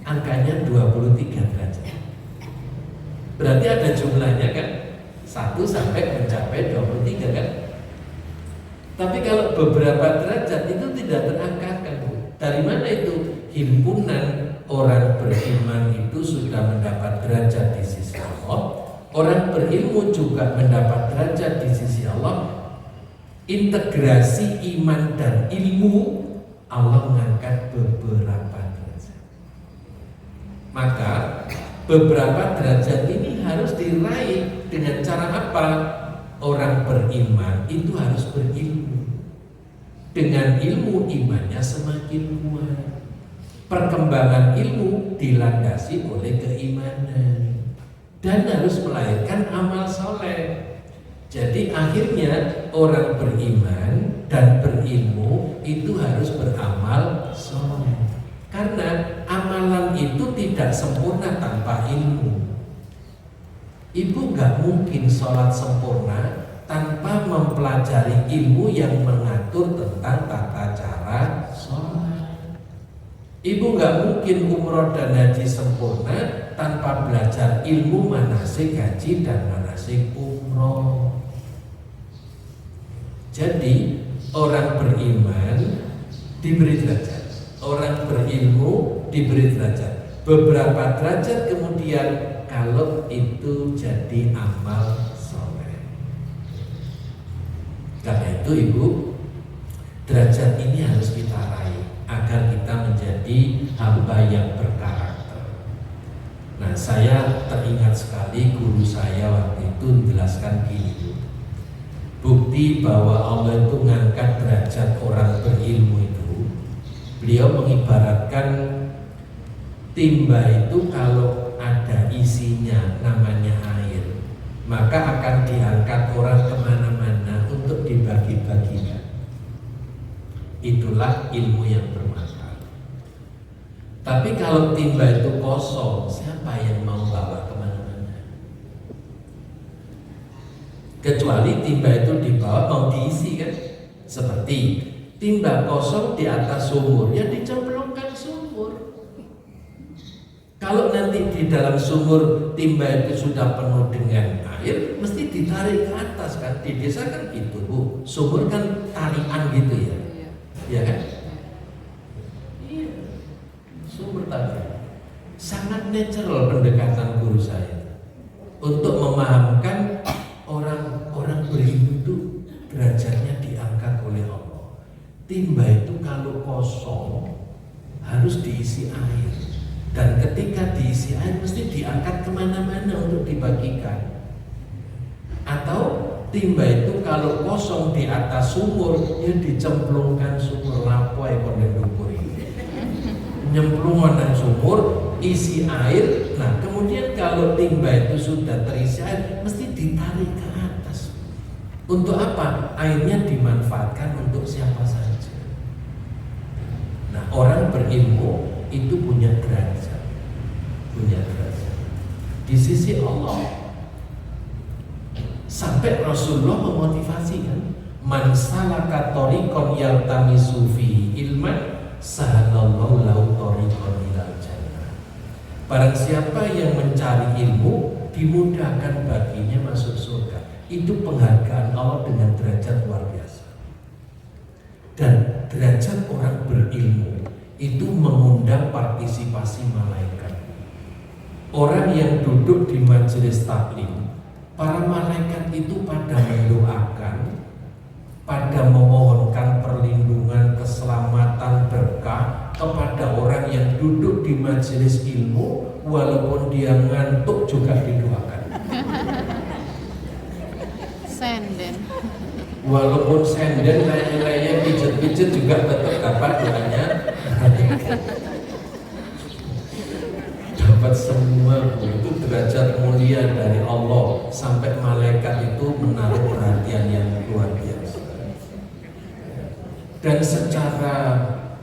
angkanya 23 derajat. Berarti ada jumlahnya kan? 1 sampai mencapai 23 kan? Tapi kalau beberapa derajat itu tidak terangkakan. Dari mana itu? Himpunan orang beriman itu sudah mendapat derajat di sisi Allah. Orang berilmu juga mendapat derajat di sisi Allah. Integrasi iman dan ilmu, Allah mengangkat beberapa derajat. Maka beberapa derajat ini harus diraih dengan cara apa? Orang beriman itu harus berilmu. Dengan ilmu imannya semakin kuat. Perkembangan ilmu dilandasi oleh keimanan dan harus melahirkan amal soleh. Jadi akhirnya orang beriman dan berilmu itu harus beramal soleh. Karena amalan itu tidak sempurna tanpa ilmu. Ibu gak mungkin sholat sempurna tanpa mempelajari ilmu yang mengatur tentang tata cara sholat. Ibu gak mungkin umroh dan haji sempurna tanpa belajar ilmu manasik haji dan manasik umroh. Jadi orang beriman diberi derajat, orang berilmu diberi derajat. Beberapa derajat kemudian kalau itu jadi amal soleh. Karena itu ibu, derajat ini harus kita raih agar kita menjadi hamba yang berkarakter. Nah, saya teringat sekali guru saya waktu itu menjelaskan gini, bukti bahwa Allah itu mengangkat derajat orang berilmu itu, beliau mengibaratkan timba itu kalau ada isinya namanya air, maka akan diangkat orang kemana-mana untuk dibagi-bagikan. Itulah ilmu yang bermanfaat. Tapi kalau timba itu kosong, siapa yang mau bawa kemana-mana? Kecuali timba itu dibawa mau diisi kan? Seperti timba kosong di atas sumur, ya dicemplungkan sumur. Kalau nanti di dalam sumur timba itu sudah penuh dengan air, mesti ditarik ke atas kan? Di desa kan gitu bu, sumur kan tarian gitu ya, iya kan? Iya, sumur tarian. Sangat natural pendekatan guru saya untuk memahamkan orang berilmu itu derajatnya diangkat oleh Allah. Timba itu kalau kosong harus diisi air. Dan ketika diisi air mesti diangkat kemana-mana untuk dibagikan. Atau timba itu kalau kosong di atas sumur, ya dicemplungkan sumur lapoy konden dukur ini. Nyemplungan dan sumur, isi air. Nah kemudian kalau timba itu sudah terisi air, mesti ditarik ke atas. Untuk apa? Airnya dimanfaatkan untuk siapa saja. Nah orang berilmu itu punya derajat, di sisi Allah. Sampai Rasulullah memotivasi kan, man salaka tariqan yaltamisu fihi ilman sahalallahu lahu tariqan ilal jannah. Barang siapa yang mencari ilmu, dimudahkan baginya masuk surga. Itu penghargaan Allah dengan derajat luar biasa. Dan derajat orang berilmu itu mengundang partisipasi malaikat. Orang yang duduk di majelis taklim, para malaikat itu pada mendoakan, pada memohonkan perlindungan, keselamatan, berkah kepada orang yang duduk di majelis ilmu, walaupun dia ngantuk juga didoakan. Senden. Walaupun senden kayak pijet-pijet juga tetap dapat doanya. Dapat semua. Itu derajat mulia dari Allah, sampai malaikat itu menaruh perhatian yang luar biasa. Dan secara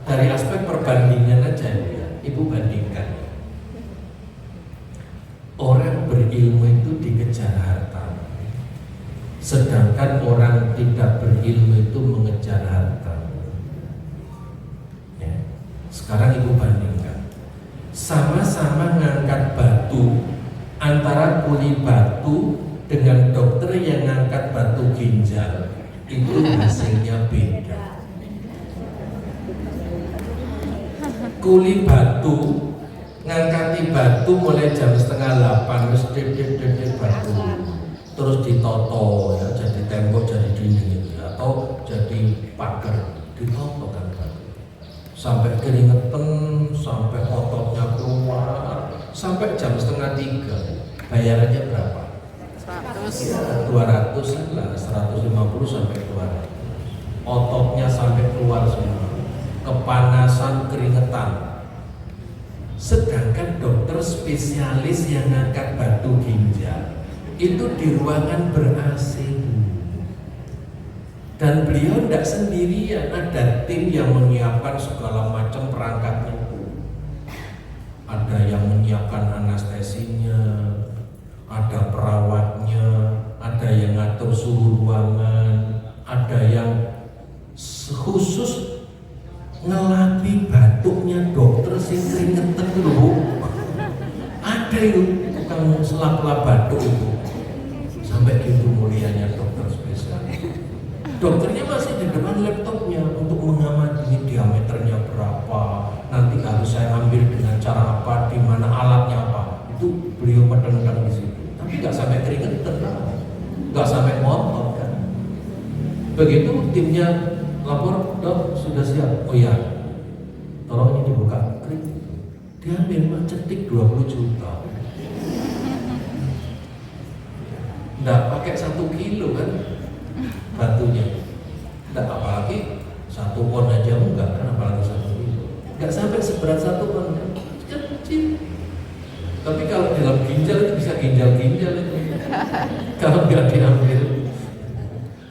dari aspek perbandingan aja ya, Ibu bandingkan. Orang berilmu itu dikejar harta, sedangkan orang tidak berilmu itu mengejar harta. Ya. Sekarang Ibu bandingkan, sama-sama ngangkat batu, antara kuli batu dengan dokter yang ngangkat batu ginjal, itu hasilnya beda. Kuli batu ngangkati batu mulai jam 7:30 terus batu, terus ditoto ya, jadi tembok, jadi dinding gitu, atau jadi pagar, ditoto kan batu sampai keringetan, sampai ototnya keluar, sampai jam 2:30. Bayarannya berapa? 100. 200 lah, 150 sampai 200. Ototnya sampai keluar semua, kepanasan, keringetan. Sedangkan dokter spesialis yang ngangkat batu ginjal itu di ruangan ber-AC, dan beliau tidak sendirian, ada tim yang menyiapkan segala macam perangkatnya. Ada yang menyiapkan anestesinya, ada perawatnya, ada yang ngatur suhu ruangan, ada yang khusus ngelapih batuknya dokter sing keringetan dulu. Ada itu tukang selap-lap batuk itu, sampai gitu mulianya dokter spesialis. Dokternya masih di depan laptopnya untuk mengamati ini diameternya berapa, nanti harus saya ambil dengan cara apa, di mana alatnya apa. Itu beliau medeng-medeng di situ, tapi nggak sampai keringetan, nggak sampai ngotot kan. Begitu timnya lapor, dok sudah siap. Oh ya, tolong ini dibuka. Klik. Diambil mah cetik 20 juta. Nggak pakai 1 kilo kan batunya. Nggak, apalagi 1 pon aja enggak kan, apalagi 1 kilo. Nggak sampai seberat 1 pon kan, kecil. Tapi kalau dalam ginjal itu bisa ginjal-ginjal itu. Kalau nggak diambil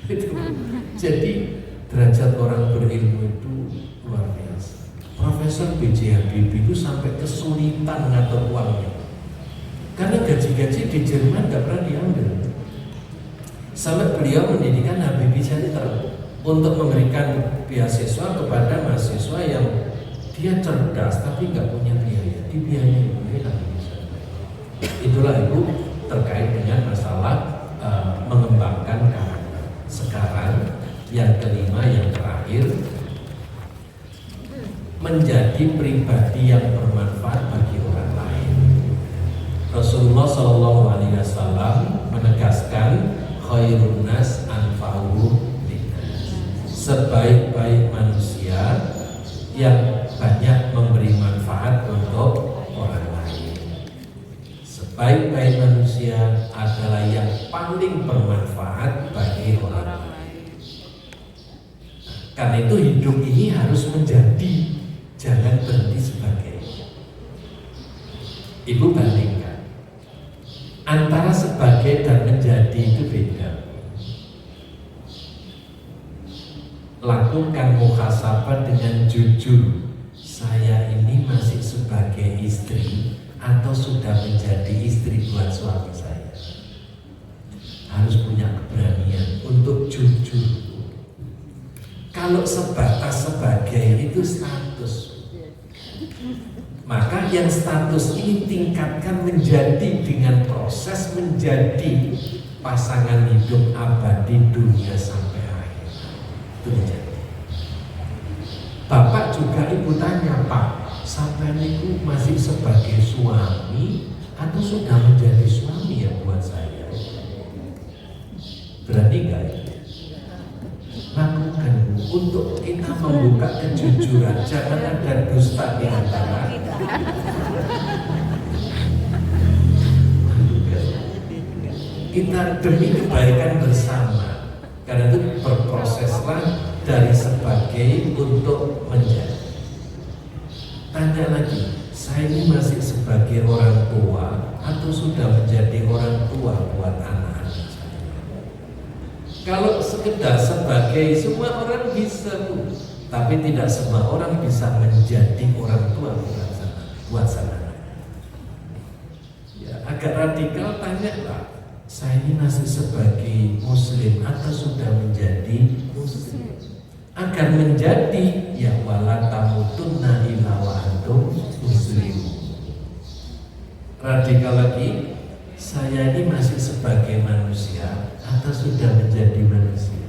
itu. Jadi derajat orang berilmu itu luar biasa. Profesor B.J. Habibie itu sampai kesulitan ngatur uangnya, karena gaji-gaji di Jerman nggak pernah diambil. Sampai beliau mendirikan Habibie Center untuk memberikan beasiswa kepada mahasiswa yang dia cerdas tapi nggak punya biaya, dibiayai oleh Habibie Center. Itulah Ibu terkait dengan masalah mengembangkan karakter. Sekarang yang kelima, yang terakhir, menjadi pribadi yang bermanfaat bagi orang lain. Rasulullah SAW menegaskan khairun nas anfa'uhum linnas. Sebaik-baik manusia yang banyak memberi manfaat untuk orang lain. Sebaik-baik manusia adalah yang paling bermanfaat bagi orang lain. Karena itu hidup ini harus menjadi, jangan berhenti sebagai. Ibu bandingkan antara sebagai dan menjadi itu beda. Lakukan muhasabah dengan jujur. Saya ini masih sebagai istri atau sudah menjadi istri buat suami saya. Harus punya keberanian untuk jujur. Kalau sebatas sebagai itu status, Maka yang status ini tingkatkan menjadi dengan proses menjadi pasangan hidup abadi dunia sampai akhir. Itu menjadi. Bapak juga ibu tanya, Pak, sampai niku masih sebagai suami atau sudah menjadi suami ya buat saya? Berani nggak ya? Lakukan untuk kita membuka kejujuran, jangan ada dusta di antara. Kita demi kebaikan bersama, karena itu berproseslah dari sebagai untuk menjadi. Tanya lagi, saya ini masih sebagai orang tua atau sudah menjadi orang tua buat anak-anak saya? Kalau sekedar sebagai, semua orang bisa, tapi tidak semua orang bisa menjadi orang tua buat sana. Ya, agak radikal, tanyalah, saya ini masih sebagai muslim atau sudah menjadi muslim? Agar menjadi, ya wala tamutunna illa wa antum muslimun. Radikal lagi, saya ini masih sebagai manusia atau sudah menjadi manusia?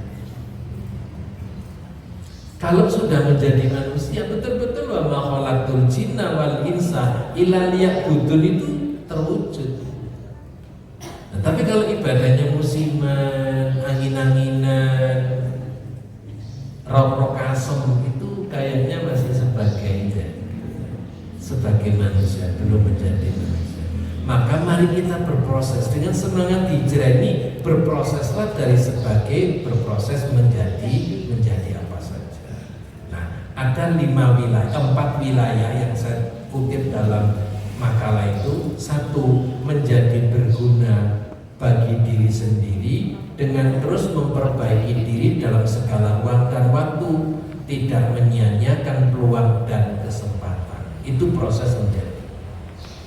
Kalau sudah menjadi manusia, betul-betul wa ma khalaqtul jinna wal insa illa liya'budun itu terwujud. Nah, tapi kalau ibadahnya musiman, angin-anginan, rok-rok asem, itu kayaknya masih sebagai manusia, belum menjadi manusia. Maka mari kita berproses dengan semangat hijrah ini, berproseslah dari sebagai berproses menjadi apa saja. Nah, ada 4 wilayah yang saya kutip dalam makalah itu. 1, menjadi berguna bagi diri sendiri dengan terus memperbaiki diri dalam segala ruang dan waktu, tidak menyia-nyiakan peluang dan kesempatan. Itu proses menjadi.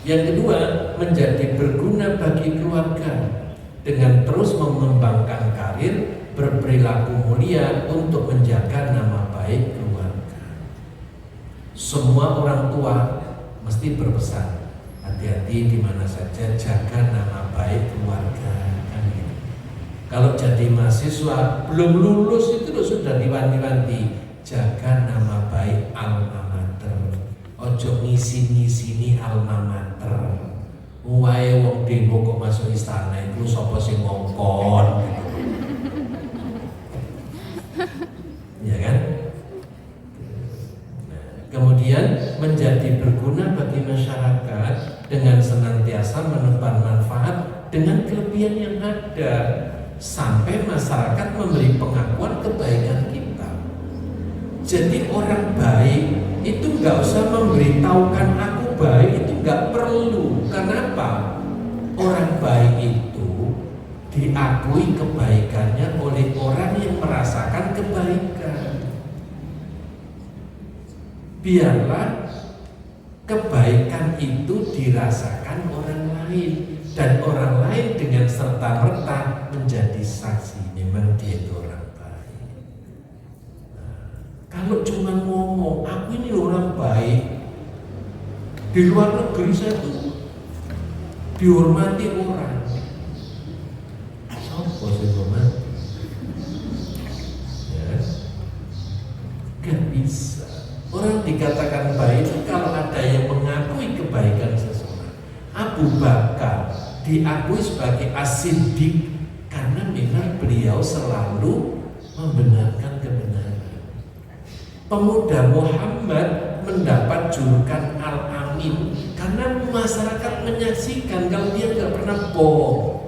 Yang kedua, menjadi berguna bagi keluarga dengan terus mengembangkan karir, berperilaku mulia untuk menjaga nama baik keluarga. Semua orang tua mesti berpesan, hati-hati di mana saja, jaga nama baik keluarga. Kan gitu. Kalau jadi mahasiswa belum lulus itu sudah diwanti-wanti, jaga nama baik alma mater. Ojo ngisi-ngisini alma mater. Wae wong demo kok masuk istana itu sapa sing ngongkon gitu. Ya kan? Kemudian menjadi berguna bagi masyarakat dengan senantiasa menebar manfaat dengan kelebihan yang ada sampai masyarakat memberi pengakuan kebaikan kita. Jadi orang baik itu nggak usah memberitahukan aku baik, itu nggak perlu. Kenapa? Orang baik itu diakui kebaikannya oleh orang yang merasakan kebaikan. Biarlah kebaikan itu dirasakan orang lain, dan orang lain dengan serta-merta menjadi saksi memang dia itu orang baik. Nah, kalau cuma ngomong aku ini orang baik, di luar negeri saya tuh dihormati orang. Sopo sih hormati? Ya, gak bisa. Orang dikatakan baik kalau ada yang mengakui kebaikan seseorang. Abu Bakar diakui sebagai as-siddiq karena memang beliau selalu membenarkan kebenaran. Pemuda Muhammad mendapat julukan Al-Amin karena masyarakat menyaksikan kalau dia nggak pernah bohong.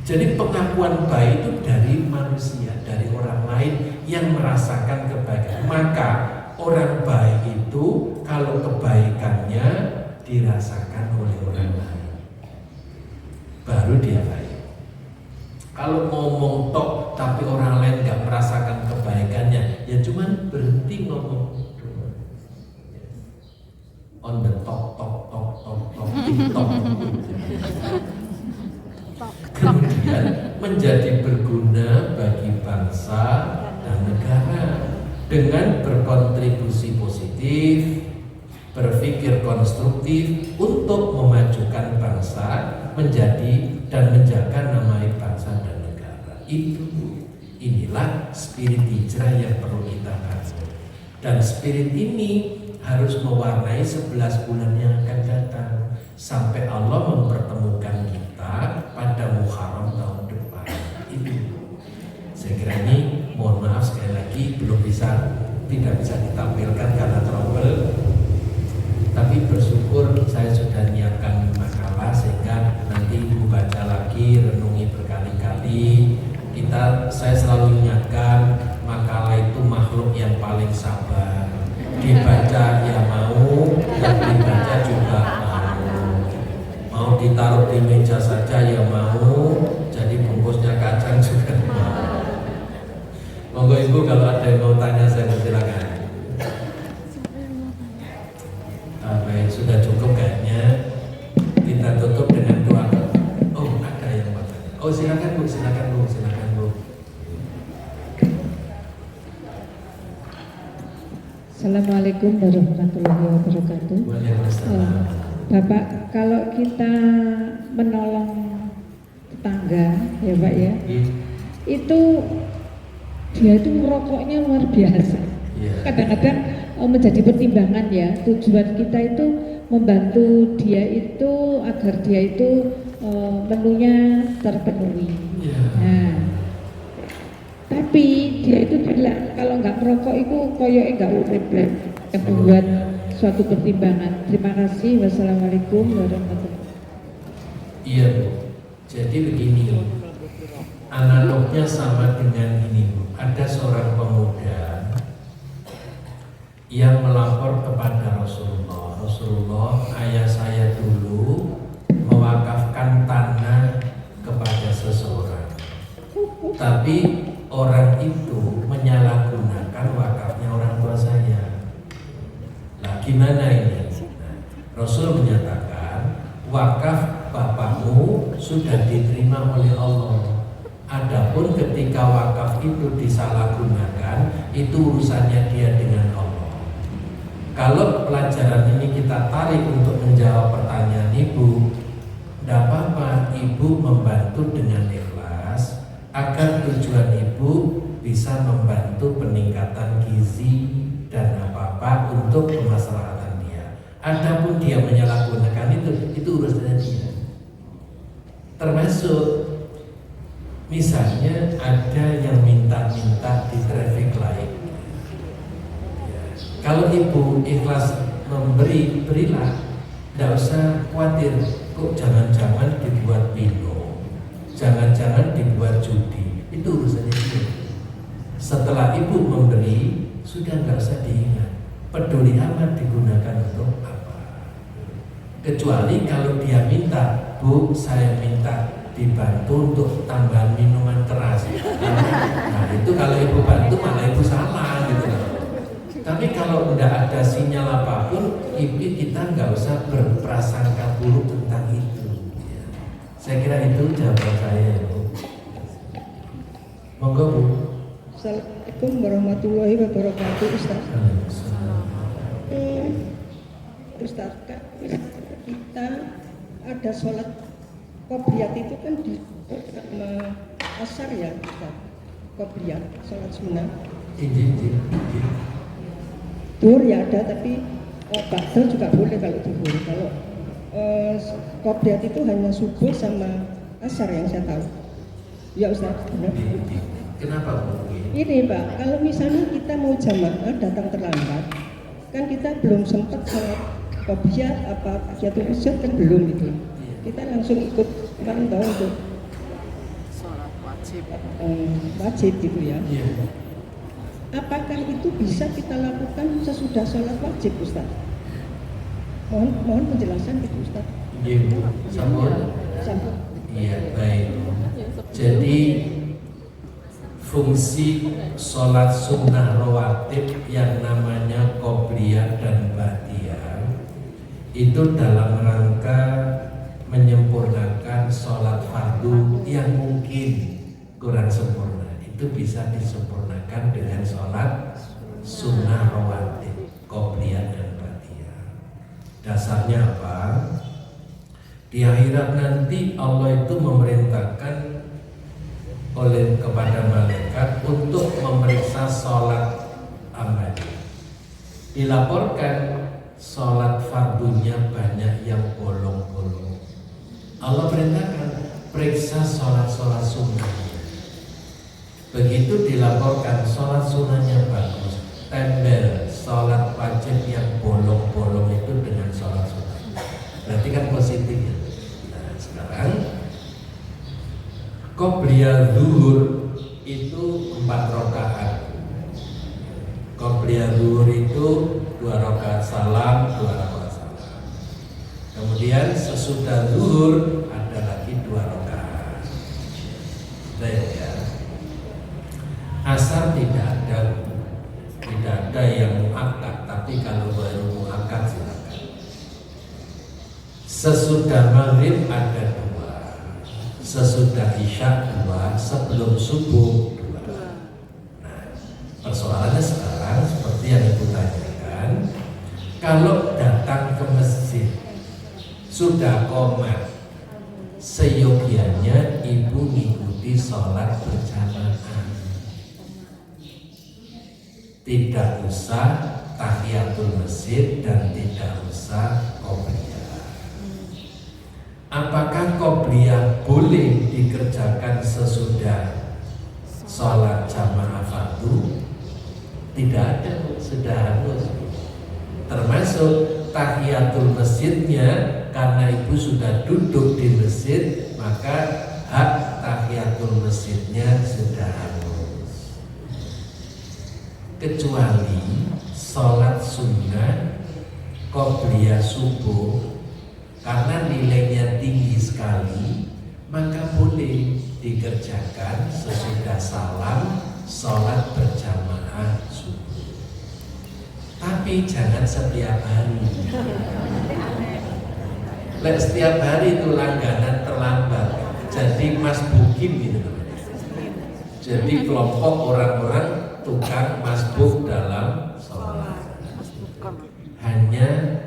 Jadi pengakuan baik itu dari manusia, dari orang lain yang merasakan kebaikan. Maka orang baik itu kalau kebaikannya dirasakan oleh orang lain, baru dia baik. Kalau ngomong tok tapi orang lain nggak merasakan kebaikannya, ya cuman berhenti ngomong. On the top. Kemudian menjadi berguna bagi bangsa dan negara dengan berkontribusi positif, berpikir konstruktif untuk memajukan bangsa menjadi dan menjaga nama baik bangsa dan negara. Inilah spirit hijrah yang perlu kita bangun. Dan spirit ini harus mewarnai 11 bulan yang akan datang sampai Allah mempertemukan kita pada Muharram tahun depan. Itu saya kira ini, mohon maaf sekali lagi tidak bisa ditampilkan karena trouble, tapi bersyukur saya sudah menyiapkan makalah sehingga nanti ibu baca lagi, renungi berkali-kali. Saya selalu ingatkan makalah itu makhluk yang paling sabar, dibaca ya mau, yang dibaca juga mau ditaruh di meja saja ya mau, jadi bungkusnya kacang juga mau. Monggo ibu kalau ada yang mau tanya saya silakan. Baik, sudah cukup kayaknya. Kita tutup dengan doa. Oh, ada yang mau tanya. Oh, silakan bu. Assalamualaikum warahmatullahi wabarakatuh. Waalaikumsalam. Bapak, kalau kita menolong tetangga, ya Pak ya, itu dia itu merokoknya luar biasa. Kadang-kadang menjadi pertimbangan ya. Tujuan kita itu membantu dia itu agar dia itu menunya terpenuhi. Nah, tapi dia itu bilang kalau nggak merokok itu koyoknya nggak urip, yang membuat suatu pertimbangan. Terima kasih. Wassalamualaikum warahmatullahi wabarakatuh. Iya bu. Jadi begini, analognya sama dengan ini bu. Ada seorang pemuda yang melapor kepada Rasulullah, ayah saya dulu mewakafkan tanah kepada seseorang, tapi orang itu menyalahgunakan wakafnya orang tua saya. Nah, gimana ini? Rasul menyatakan wakaf bapakmu sudah diterima oleh Allah. Adapun ketika wakaf itu disalahgunakan, itu urusannya dia dengan Allah. Kalau pelajaran ini kita tarik untuk menjawab pertanyaan ibu, tidak apa-apa ibu membantu dengan ikhlas agar tujuan ibu bisa membantu peningkatan gizi dan apa-apa untuk kemaslahatan dia. Adapun dia menyalahgunakan itu urusannya dia. Termasuk misalnya ada yang minta-minta di traffic light. Kalau ibu ikhlas memberi, berilah. Tidak usah khawatir, kok jangan-jangan dibuat pino, jangan-jangan dibuat judi. Itu urusannya dia. Setelah ibu memberi, sudah nggak usah diingat. Peduli amat digunakan untuk apa. Kecuali kalau dia minta, Bu, saya minta dibantu untuk tambahan minuman keras. Nah itu kalau ibu bantu malah ibu salah gitu. Tapi kalau tidak ada sinyal apapun, kita nggak usah berprasangka buruk tentang itu. Saya kira itu jawaban saya, Bu. Monggo Bu. Assalamualaikum warahmatullahi wabarakatuh, Ustaz. Ustaz, kita ada sholat qobliyat itu kan di asar ya, Ustaz. Qobliyat, sholat sunnah. Duhur ya ada, tapi ba'da juga boleh kalau duhur. Kalau qobliyat itu hanya subuh sama asar yang saya tahu. Ya Ustaz, benar. Kenapa Bu? Ini Pak, kalau misalnya kita mau jamaah datang terlambat, kan kita belum sempat sholat qobliyat apa tahiyatul masjid kan belum itu. Kita langsung ikut kan tahu untuk sholat wajib. Wajib gitu ya. Iya. Apakah itu bisa kita lakukan sesudah sholat wajib, Ustaz? Mohon penjelasan gitu, Ustaz. Iya Bu. Sambut. Iya baik. Jadi fungsi sholat sunnah rawatib yang namanya qobliyah dan ba'diyah itu dalam rangka menyempurnakan sholat fardu yang mungkin kurang sempurna. Itu bisa disempurnakan dengan sholat sunnah rawatib, qobliyah dan ba'diyah. Dasarnya apa? Di akhirat nanti Allah itu memerintahkan oleh kepada malaikat untuk memeriksa sholat amali. Dilaporkan sholat fardunya banyak yang bolong-bolong. Allah perintahkan periksa sholat-sholat sunnahnya. Begitu dilaporkan sholat sunnahnya bagus, tempel sholat wajib yang bolong-bolong itu dengan sholat sunnah. Berarti kan positif ya. Nah sekarang qobliyah zuhur itu 4 rakaat. Qobliyah zuhur itu 2 rakaat salam, 2 rakaat salam. Kemudian sesudah zuhur ada lagi 2 rakaat. Baik ya. Asar tidak ada yang muakkad, tapi kalau baru muakkad silakan. Sesudah maghrib ada 2, sesudah isya 2, sebelum subuh 2. Nah, persoalannya sekarang seperti yang ibu tanyakan, kalau datang ke masjid sudah qomat, seyogianya ibu mengikuti sholat berjamaah. Tidak usah tahiyatul masjid dan tidak usah qobliyah. Apakah qobliyah boleh dikerjakan sesudah sholat jamaah fardu? Tidak ada, sudah harus. Termasuk tahiyatul masjidnya, karena ibu sudah duduk di masjid, maka hak tahiyatul masjidnya sudah harus. Kecuali sholat sunnah qobliyah subuh, karena nilainya tinggi sekali, maka boleh dikerjakan sesudah salam sholat berjamaah subuh. Tapi jangan setiap hari. Setiap hari itu langganan terlambat, jadi mas bukim gitu. Jadi kelompok orang-orang tukang masbuk dalam sholat. Hanya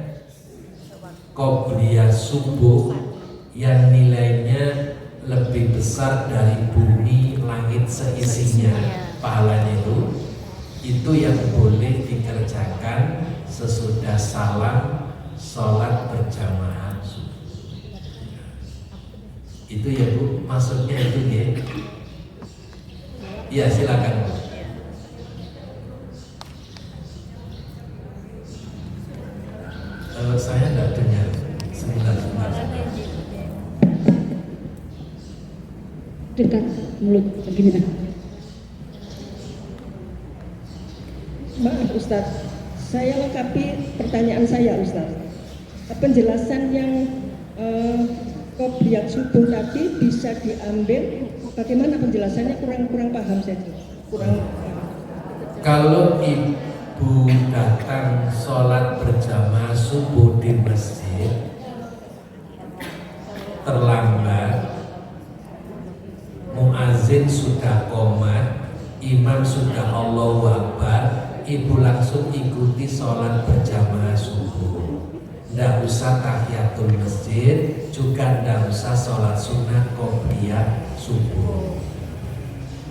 qobliyah subuh yang nilainya lebih besar dari bumi langit seisinya, pahalanya itu yang boleh dikerjakan sesudah salam sholat berjamaah subuh. Itu ya Bu, maksudnya itu ya. Ya silakan Bu. Saya tidak dengar. Sebentar. Dekat mulut begini. Maaf Ustaz, saya lengkapi pertanyaan saya Ustaz. Penjelasan yang qobliyah subuh tadi bisa diambil, bagaimana penjelasannya kurang paham saya. Kalau ibu datang sholat berjamaah subuh di masjid terlambat, muazin sudah qomat, imam sudah Allahu Akbar, ibu langsung ikuti sholat berjamaah subuh. Tidak usah tahiyatul masjid, juga tidak usah sholat sunnah qobliyah subuh.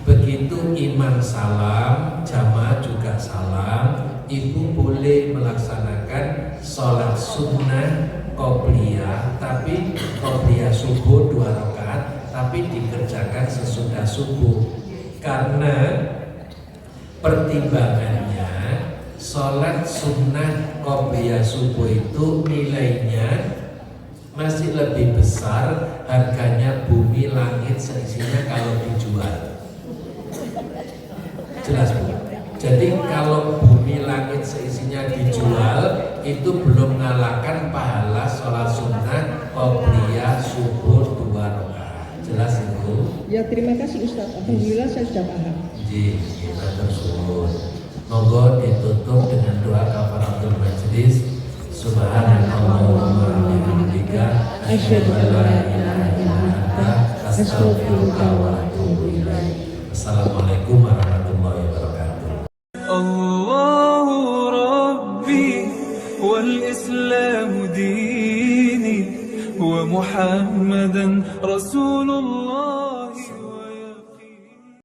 Begitu imam salam, jamaah juga salam, ibu boleh melaksanakan sholat sunnah qobliyah, tapi qobliyah subuh 2 rakaat, tapi dikerjakan sesudah subuh. Karena pertimbangannya sholat sunnah qobliyah subuh itu nilainya masih lebih besar, harganya bumi langit seisinya kalau dijual. Jelas Bu? Jadi kalau bumi langit seisinya dijual, itu belum mengalahkan pahala sholat sunnah qobliyah subuh 2 rakaat. Jelas Ibu? Ya terima kasih Ustaz, alhamdulillah saya sudah paham. Kita tersusun. Monggo ditutup dengan doa kafaratul majlis. Subhanallahumma wa bihamdika asyhadu an la ilaha illa anta astaghfiruka wa atubu ilaik. Assalamualaikum warahmatullahi wabarakatuh. محمدا رسول الله.